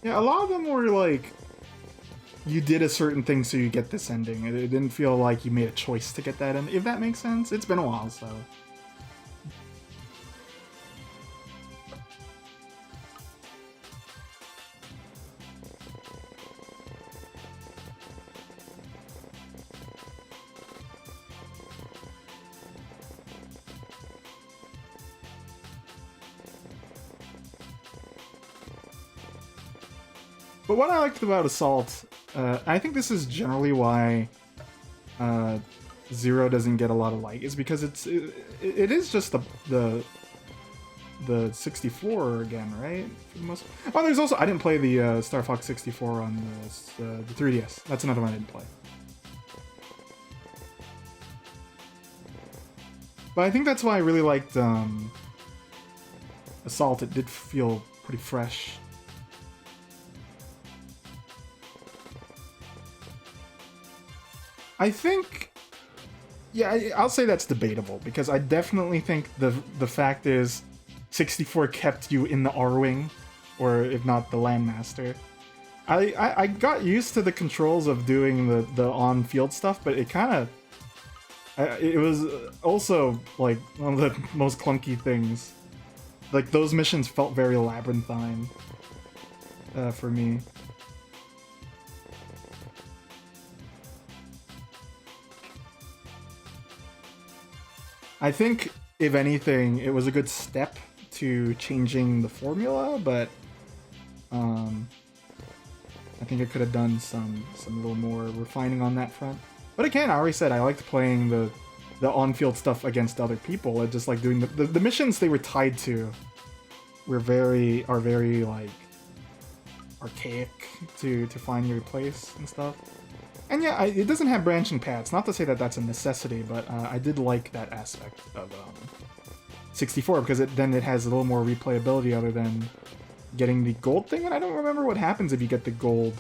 Yeah, a lot of them were like, you did a certain thing so you get this ending. It didn't feel like you made a choice to get that ending, if that makes sense. It's been a while, so. But what I liked about Assault, I think this is generally why Zero doesn't get a lot of like, is because it is just the 64 again, right? For the most. Oh, there's also, I didn't play the Star Fox 64 on the 3DS. That's another one I didn't play. But I think that's why I really liked Assault. It did feel pretty fresh. I think, yeah, I'll say that's debatable because I definitely think the fact is 64 kept you in the R-Wing, or if not the Landmaster. I got used to the controls of doing the on-field stuff, but it kind of... It was also, like, one of the most clunky things. Like, those missions felt very labyrinthine for me. I think, if anything, it was a good step to changing the formula, but I think it could have done some little more refining on that front. But again, I already said I liked playing the on-field stuff against other people. I just like doing the missions they were tied to are very like archaic to find your place and stuff. And yeah, it doesn't have branching paths. Not to say that that's a necessity, but I did like that aspect of 64 because then it has a little more replayability other than getting the gold thing. And I don't remember what happens if you get the gold.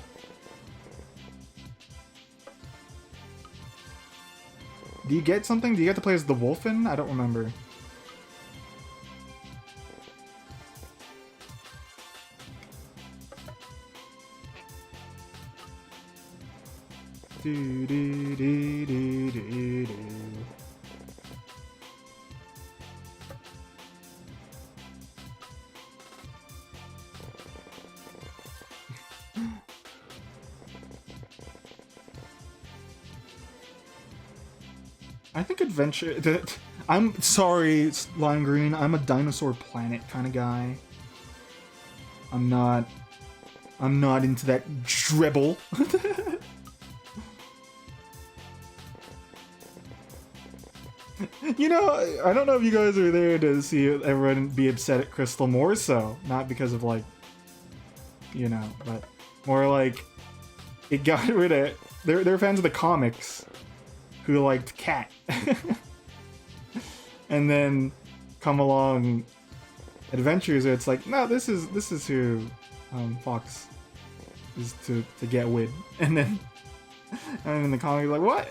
Do you get something? Do you get to play as the Wolfen? I don't remember. Do, do, do, do, do, do. I think adventure... I'm sorry, Lime Green. I'm a Dinosaur Planet kind of guy. I'm not into that dribble. You know, I don't know if you guys are there to see everyone be upset at Crystal more so. Not because of, like, you know, but more like it got rid of... They're fans of the comics who liked Cat. And then come along Adventures where it's like, no, this is who Fox is to get with. And then in the comic, like, what?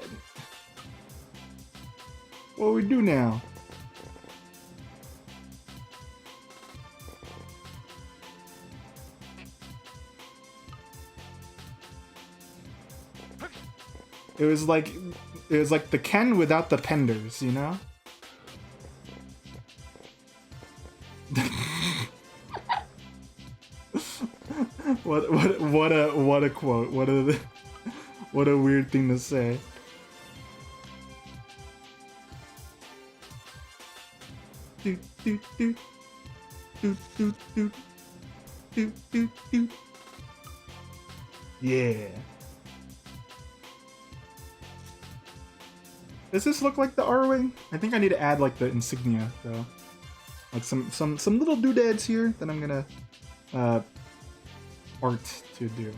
What do we do now? It was like the Ken without the penders, you know? what a quote. What a weird thing to say. Do do do do do do do do do. Yeah. Does this look like the R-Wing? I think I need to add like the insignia though. Like some little doodads here that I'm gonna art to do.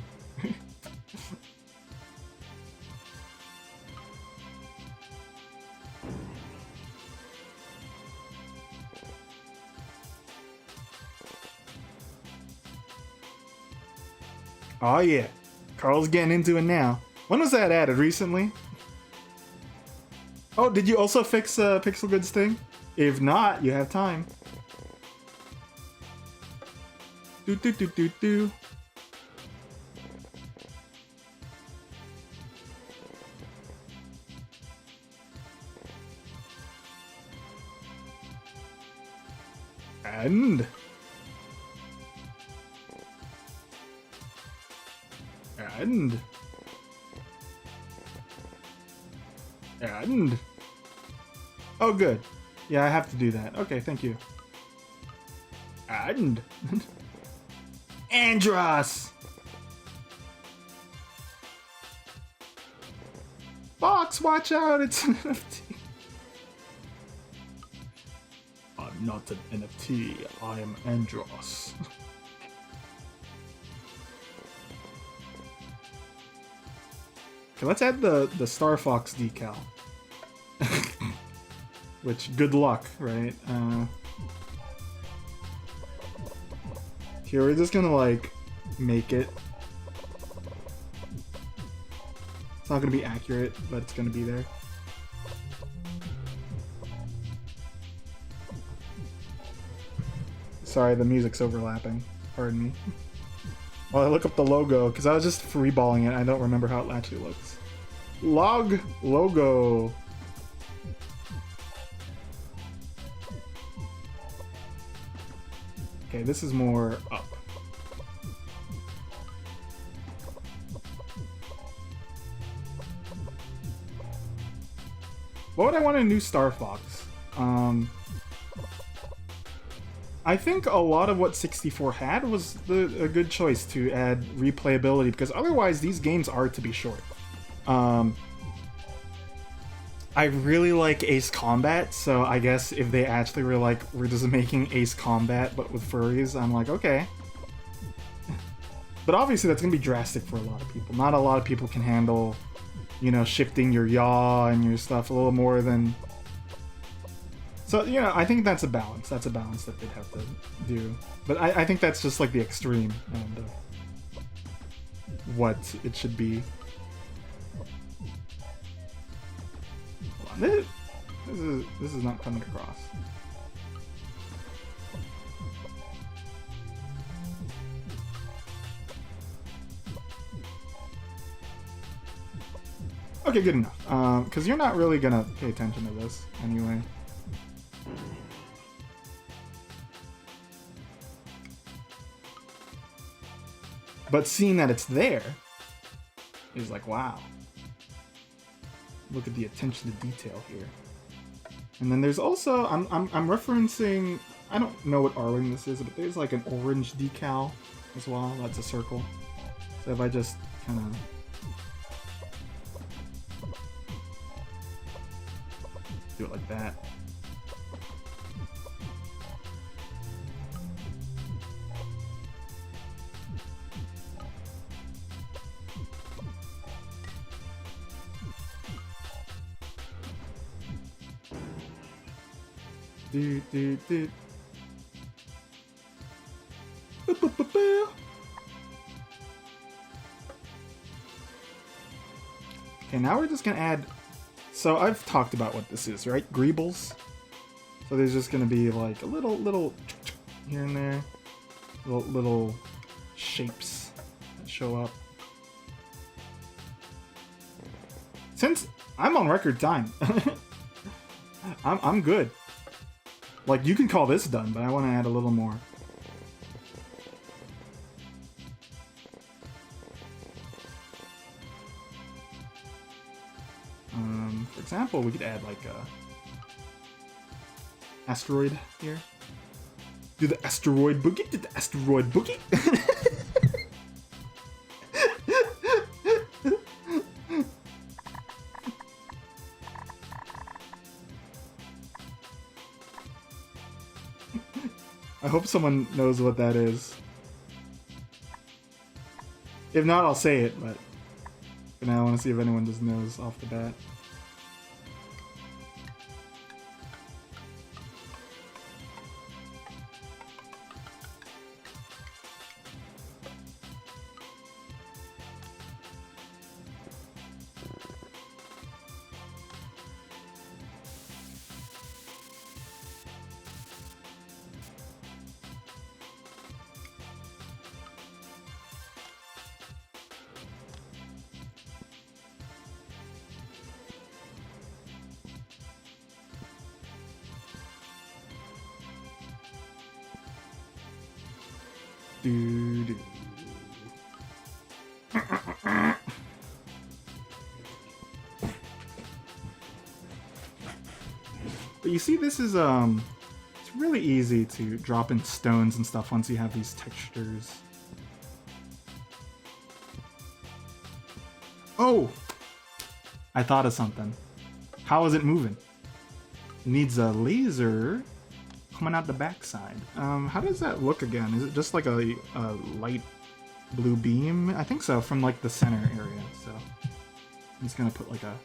Oh yeah, Carl's getting into it now. When was that added? Recently? Oh, did you also fix Pixel Goods thing? If not, you have time. Do do do do do. And oh good. Yeah, I have to do that. Okay, thank you. And Andros! Fox, watch out, it's an NFT. I'm not an NFT, I am Andros. Okay, let's add the Star Fox decal. Which, good luck, right? Here, we're just gonna, like, make it It's not gonna be accurate, but it's gonna be there. Sorry, the music's overlapping. Pardon me. Well, I look up the logo, because I was just freeballing it. I don't remember how it actually looks. Log logo. Okay, this is more up. What would I want in a new Star Fox? I think a lot of what 64 had was a good choice to add replayability, because otherwise these games are to be short. I really like Ace Combat, so I guess if they actually were like, we're just making Ace Combat but with furries, I'm like, okay. But obviously that's gonna be drastic for a lot of people. Not a lot of people can handle, you know, shifting your yaw and your stuff a little more than... So, you know, I think that's a balance. That's a balance that they'd have to do. But I think that's just like the extreme and what it should be. Hold on. This is not coming across. Okay, good enough. Because you're not really gonna pay attention to this anyway. But seeing that it's there is like, wow. Look at the attention to detail here. And then there's also, I'm referencing, I don't know what Arwing this is, but there's like an orange decal as well. That's a circle. So if I just kind of... do it like that. Do, do, do. Boop, boop, boop, boop. Okay, now we're just gonna add... So I've talked about what this is, right? Greebles. So there's just gonna be like a little here and there. Little shapes that show up. Since I'm on record time, I'm good. Like, you can call this done, but I want to add a little more. For example, we could add like a asteroid here. Do the asteroid boogie? Do the asteroid boogie? I hope someone knows what that is. If not, I'll say it, but for now I want to see if anyone just knows off the bat. Dude. But you see, this is it's really easy to drop in stones and stuff once you have these textures. Oh! I thought of something. How is it moving? It needs a laser coming out the backside. How does that look again? Is it just like a light blue beam? I think so, from like the center area. So I'm just gonna put like a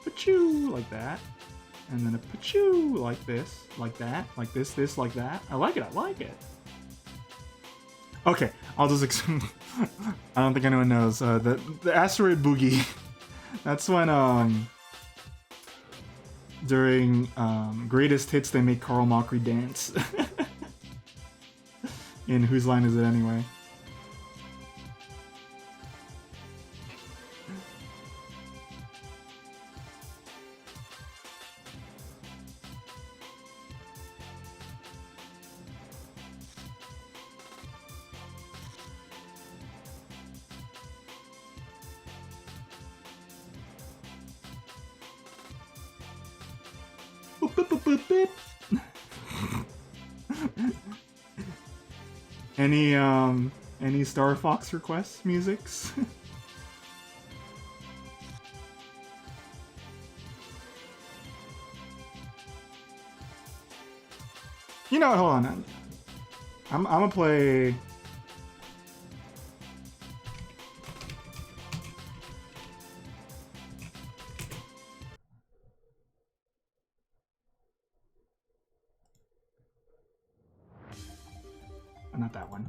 pachoo like that, and then a pachoo like this, like that, like this, like that. I like it. I like it. Okay, I'll just I don't think anyone knows. The asteroid boogie. That's when during greatest hits they make Carl Mockery dance. In Whose Line Is It Anyway? Any Star Fox requests, musics? You know what? Hold on. I'm gonna play. Not that one.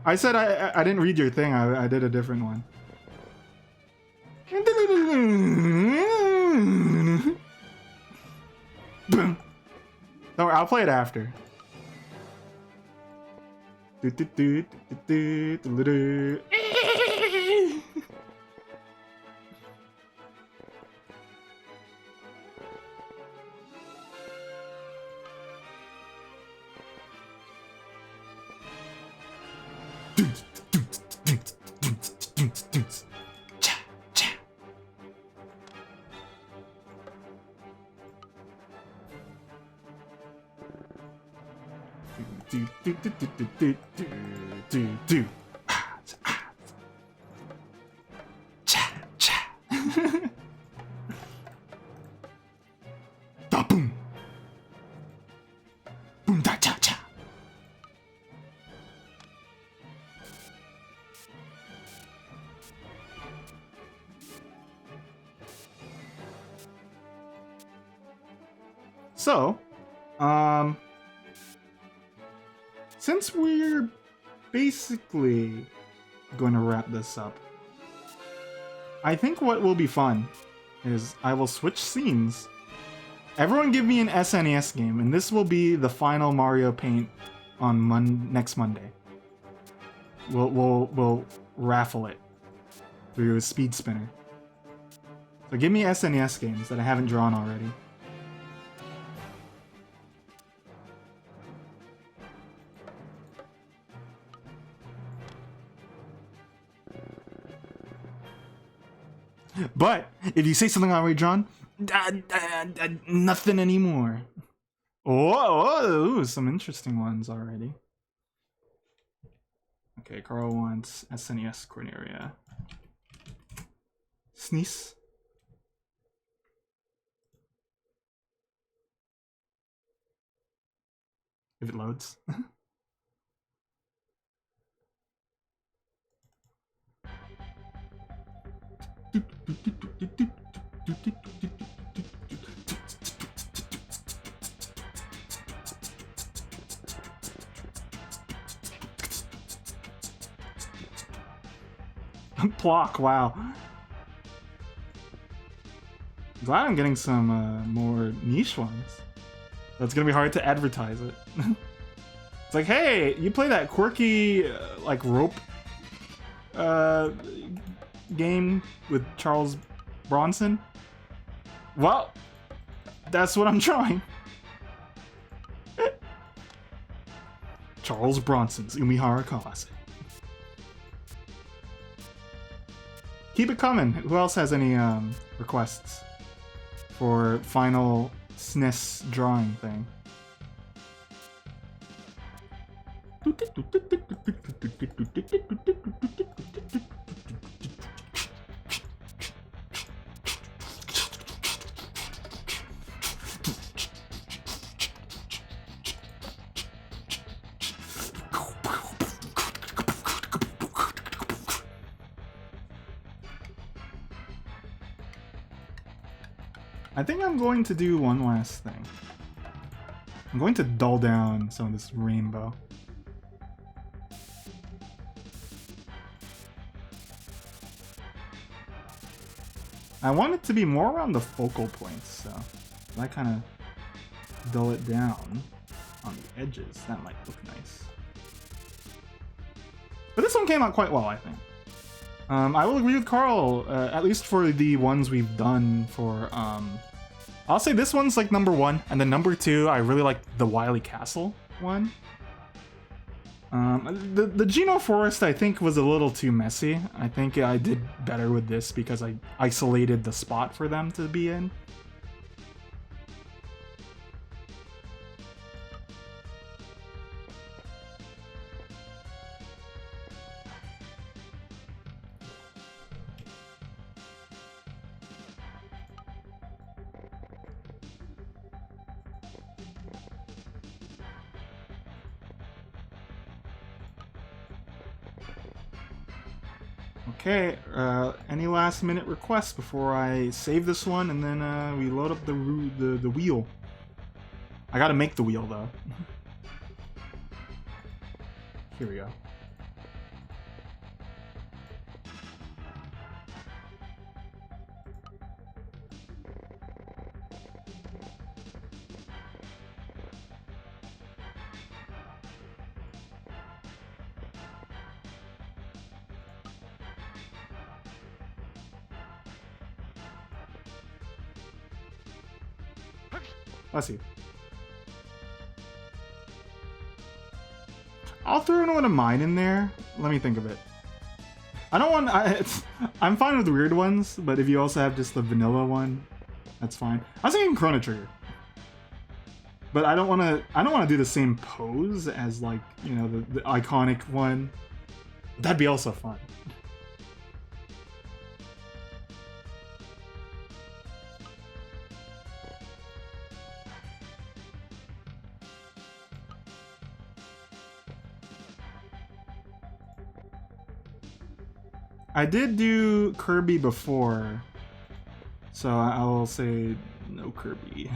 I said I didn't read your thing. I did a different one. No, I'll play it after. So, since we're basically going to wrap this up, I think what will be fun is I will switch scenes. Everyone give me an SNES game, and this will be the final Mario Paint on next Monday. We'll raffle it through a speed spinner. So give me SNES games that I haven't drawn already. But if you say something already drawn, nothing anymore. Oh, some interesting ones already. Okay, Carl wants SNES Corneria. Sneeze. If it loads. Plock, wow. Glad I'm getting some more niche ones. It's gonna be hard to advertise it. It's like, hey, you play that quirky, like, rope game with Charles Bronson? Well, that's what I'm trying. Charles Bronson's Umihara Kawase. Keep it coming. Who else has any requests for final SNES drawing thing? I think I'm going to do one last thing. I'm going to dull down some of this rainbow. I want it to be more around the focal points, so I kind of dull it down on the edges. That might look nice. But this one came out quite well, I think. I will agree with Carl, at least for the ones we've done for, I'll say this one's like number 1, and then number 2, I really like the Wily Castle one. The Geno Forest, I think, was a little too messy. I think I did better with this because I isolated the spot for them to be in. Okay, any last minute requests before I save this one and then we load up the wheel? I gotta make the wheel though. Here we go. Let's see. I'll throw one of mine in there. Let me think of it. I don't want. I'm fine with weird ones, but if you also have just the vanilla one, that's fine. I was thinking Chrono Trigger, but I don't want to. I don't want to do the same pose as like the iconic one. That'd be also fun. I did do Kirby before, so I will say no Kirby.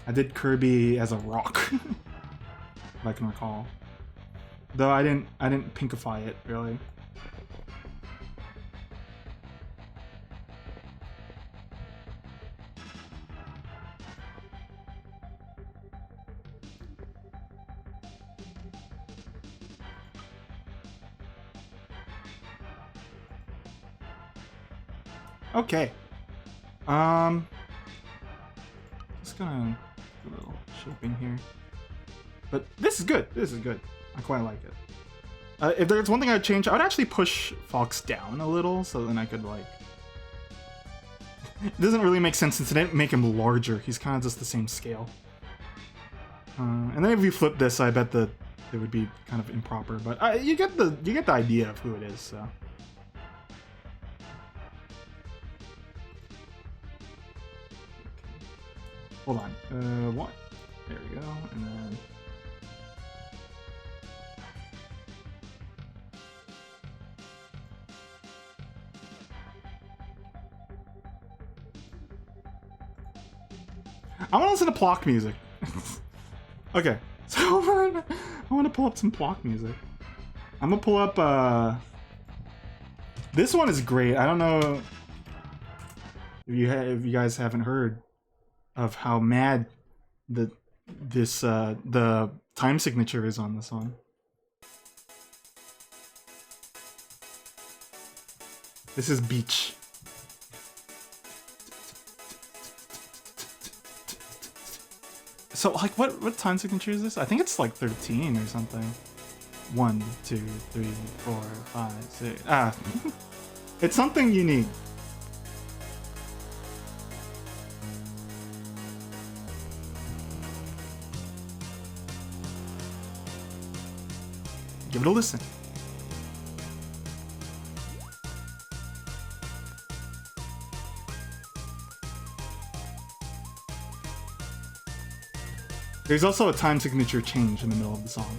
I did Kirby as a rock, if I can recall. Though I didn't pinkify it really. Okay. Just gonna do a little shaping here. But this is good. This is good. I quite like it. If there's one thing I'd change, I would actually push Fox down a little, so then I could like. It doesn't really make sense since I didn't make him larger. He's kind of just the same scale. And then if you flip this, I bet that it would be kind of improper. But you get the idea of who it is. So. Hold on. What? There we go. And then. I want to listen to Plock music. Okay, so I want to pull up some Plock music. I'm gonna pull up. This one is great. I don't know if you guys haven't heard of how mad the time signature is on this one. This is Beach. So, like, what time signature is this? I think it's like 13 or something. 1, 2, 3, 4, 5, 6. Ah. It's something unique. Give it a listen. There's also a time signature change in the middle of the song.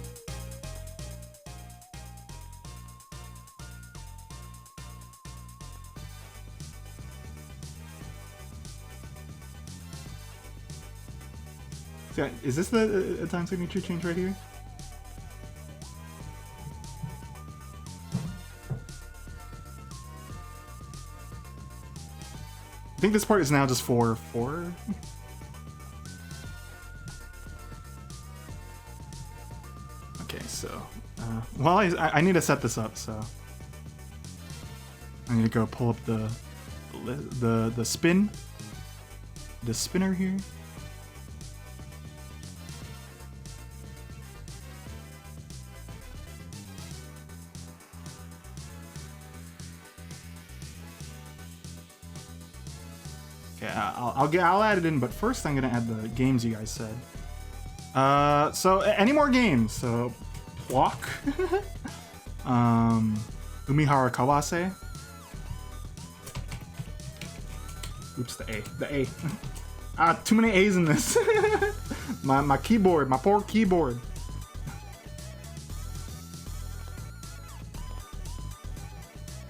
So, is this the time signature change right here? I think this part is now just 4-4. Okay, so well, I need to set this up, so I need to go pull up the spinner here. Okay, I'll add it in, but first I'm gonna add the games you guys said. So any more games? So, Block, Umihara Kawase. Oops, the A. Ah, too many A's in this. my keyboard, my poor keyboard.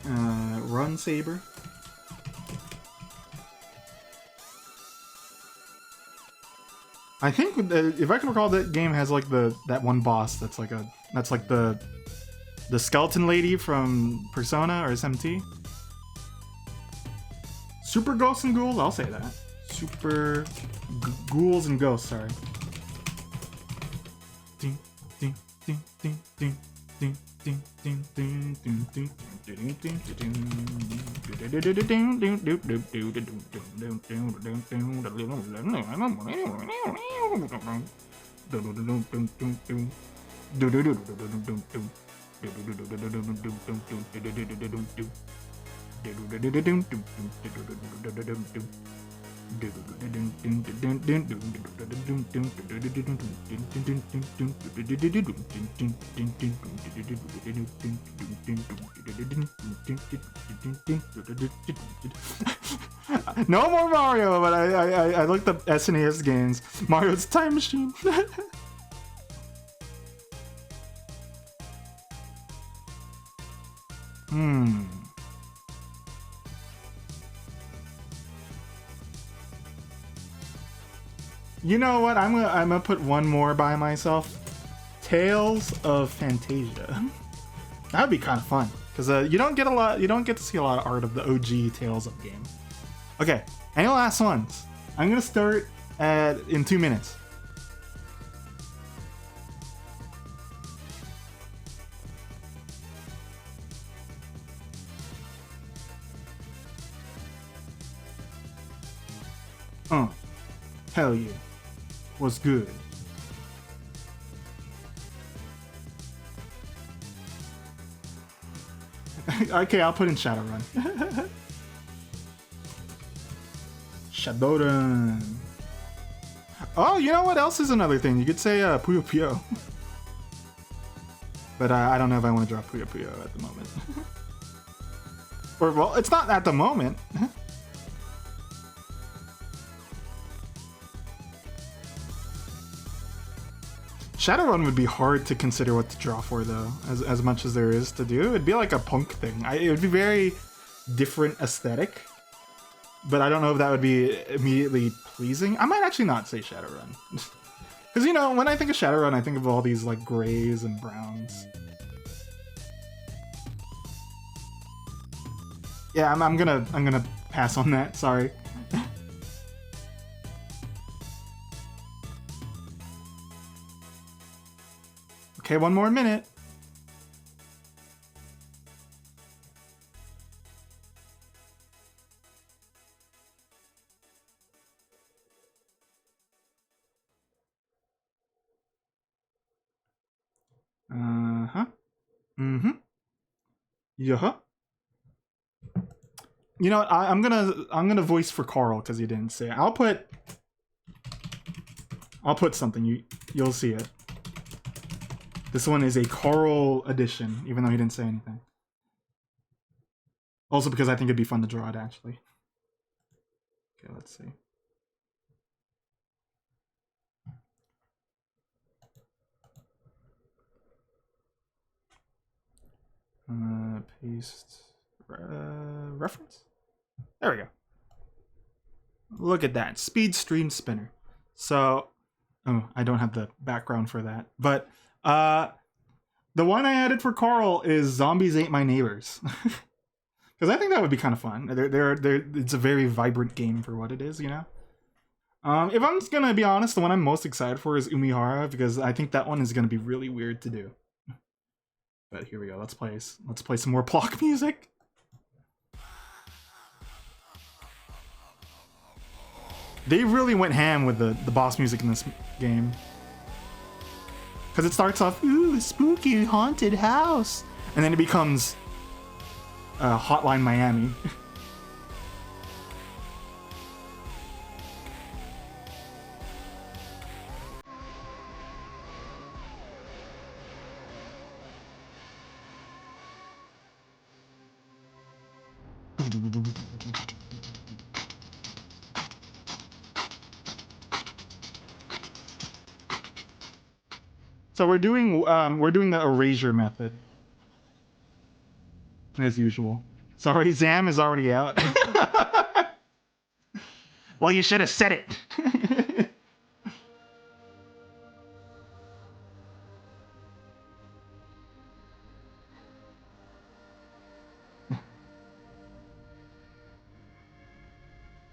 Run Saber. I think if I can recall, that game has like that one boss that's like the skeleton lady from Persona or SMT. Super Ghosts and Ghouls, I'll say that. Super Ghouls and Ghosts, sorry. Ding ding ding ding ding ding ding ding ding ding ding ding ding No more Mario, but I looked up SNES games. Mario's Time Machine. You know what? I'm gonna put one more by myself. Tales of Fantasia. That would be kind of fun because you don't get to see a lot of art of the OG Tales of game. Okay, any last ones? I'm gonna start in 2 minutes. Hell yeah. What's good? Okay, I'll put in Shadowrun. Shadowrun. Oh, you know what else is another thing? You could say Puyo Puyo. But I don't know if I want to draw Puyo Puyo at the moment. Or, well, it's not at the moment. Shadowrun would be hard to consider what to draw for, though, as much as there is to do. It'd be like a punk thing. It would be very different aesthetic, but I don't know if that would be immediately pleasing. I might actually not say Shadowrun. Because, you know, when I think of Shadowrun, I think of all these, like, grays and browns. Yeah, I'm gonna pass on that, sorry. Okay, one more minute. Uh-huh. Mm-hmm. Yeah. You know what? I'm gonna voice for Carl because he didn't say it. I'll put something. You'll see it. This one is a Carl edition, even though he didn't say anything. Also because I think it'd be fun to draw it, actually. Okay, let's see. Paste reference? There we go. Look at that. Speed Stream Spinner. So, Oh, I don't have the background for that. But the one I added for Carl is Zombies Ate My Neighbors. Because I think that would be kind of fun. It's a very vibrant game for what it is, you know? If I'm just gonna be honest, the one I'm most excited for is Umihara, because I think that one is gonna be really weird to do. But here we go, let's play some more Plok music. They really went ham with the boss music in this game. Because it starts off, ooh, spooky haunted house. And then it becomes Hotline Miami. So we're doing the erasure method, as usual. Sorry, Zam is already out. Well, you should have said it.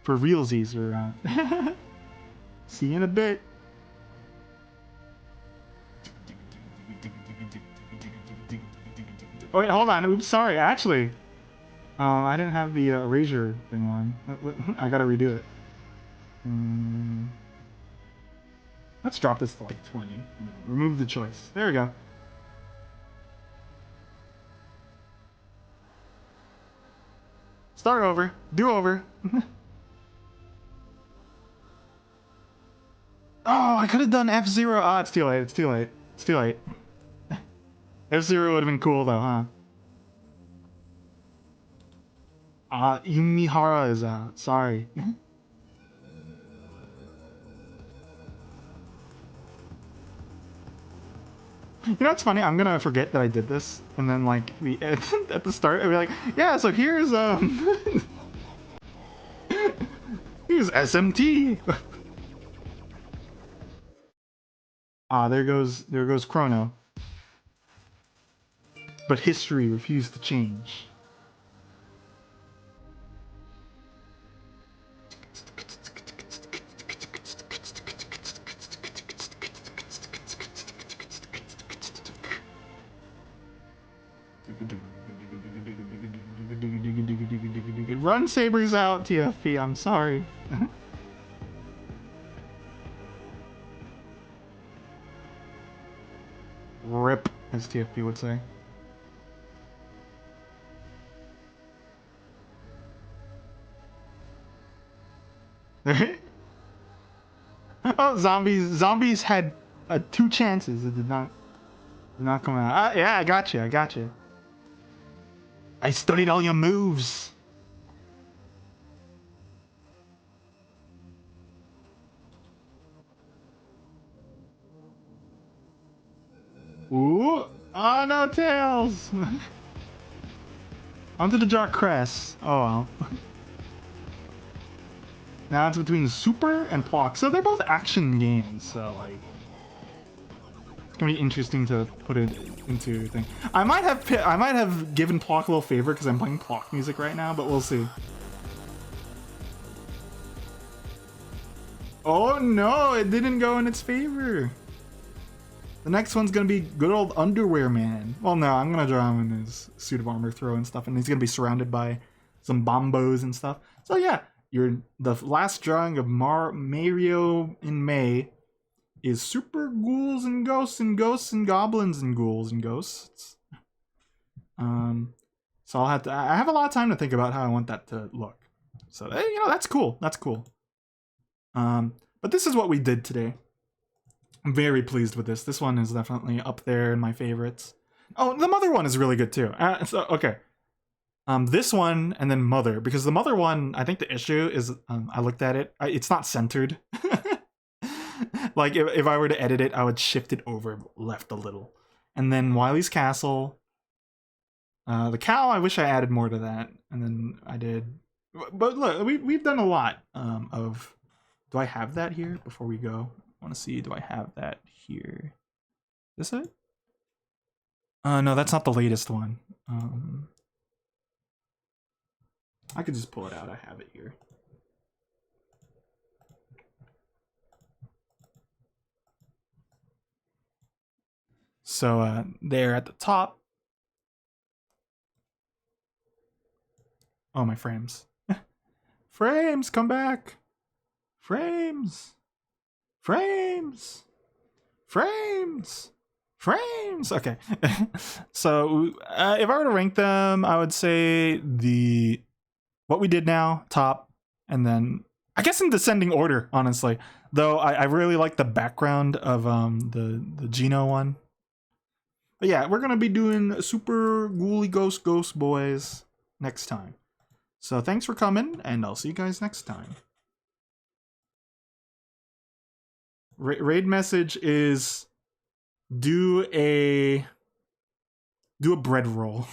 For realsies, or see you in a bit. Oh wait, hold on. Oops, sorry. Actually, I didn't have the erasure thing on. I gotta redo it. Let's drop this to like 20. Remove the choice. There we go. Start over. Do over. Oh, I could have done F-Zero. Ah, it's too late. It's too late. It's too late. F-Zero would have been cool though, huh? Umihara is out. Sorry. You know what's funny? I'm gonna forget that I did this, and then like at the start, I'll be like, yeah. So here's here's SMT. There goes Chrono. But history refused to change. Run Sabers out, TFP, I'm sorry. RIP, as TFP would say. Oh, zombies had 2 chances. It did not come out. Yeah, I got you. I studied all your moves. Ooh, oh no, Tails. Onto the Dark Crest. Oh well. Now it's between Super and Plok. So they're both action games, so like it's gonna be interesting to put it into thing. I might have given Plok a little favor because I'm playing Plok music right now, but we'll see. Oh no, it didn't go in its favor. The next one's gonna be good old Underwear Man. Well, no, I'm gonna draw him in his suit of armor throw and stuff, and he's gonna be surrounded by some bombos and stuff. So yeah, the last drawing of Mario in May is Super Ghouls and Ghosts and Ghosts and Goblins and Ghouls and Ghosts. So I have a lot of time to think about how I want that to look. So you know, that's cool. That's cool. But this is what we did today. I'm very pleased with this. This one is definitely up there in my favorites. Oh, the Mother one is really good too. So okay. This one and then Mother, because the Mother one, I think the issue is I looked at it. It's not centered. Like if I were to edit it, I would shift it over left a little. And then Wily's Castle. The cow, I wish I added more to that. And then I did. But look, we've done a lot of. Do I have that here before we go? I want to see, do I have that here? Is this it? No, that's not the latest one. I could just pull it out. I have it here. So there at the top. Oh, my frames. Frames, come back. Frames. Frames. Frames. Frames. Okay. So if I were to rank them, I would say what we did now, top, and then I guess in descending order, honestly. Though I really like the background of the Geno one. But yeah, we're gonna be doing Super Ghouly Ghost Boys next time. So thanks for coming, and I'll see you guys next time. Raid message is do a bread roll.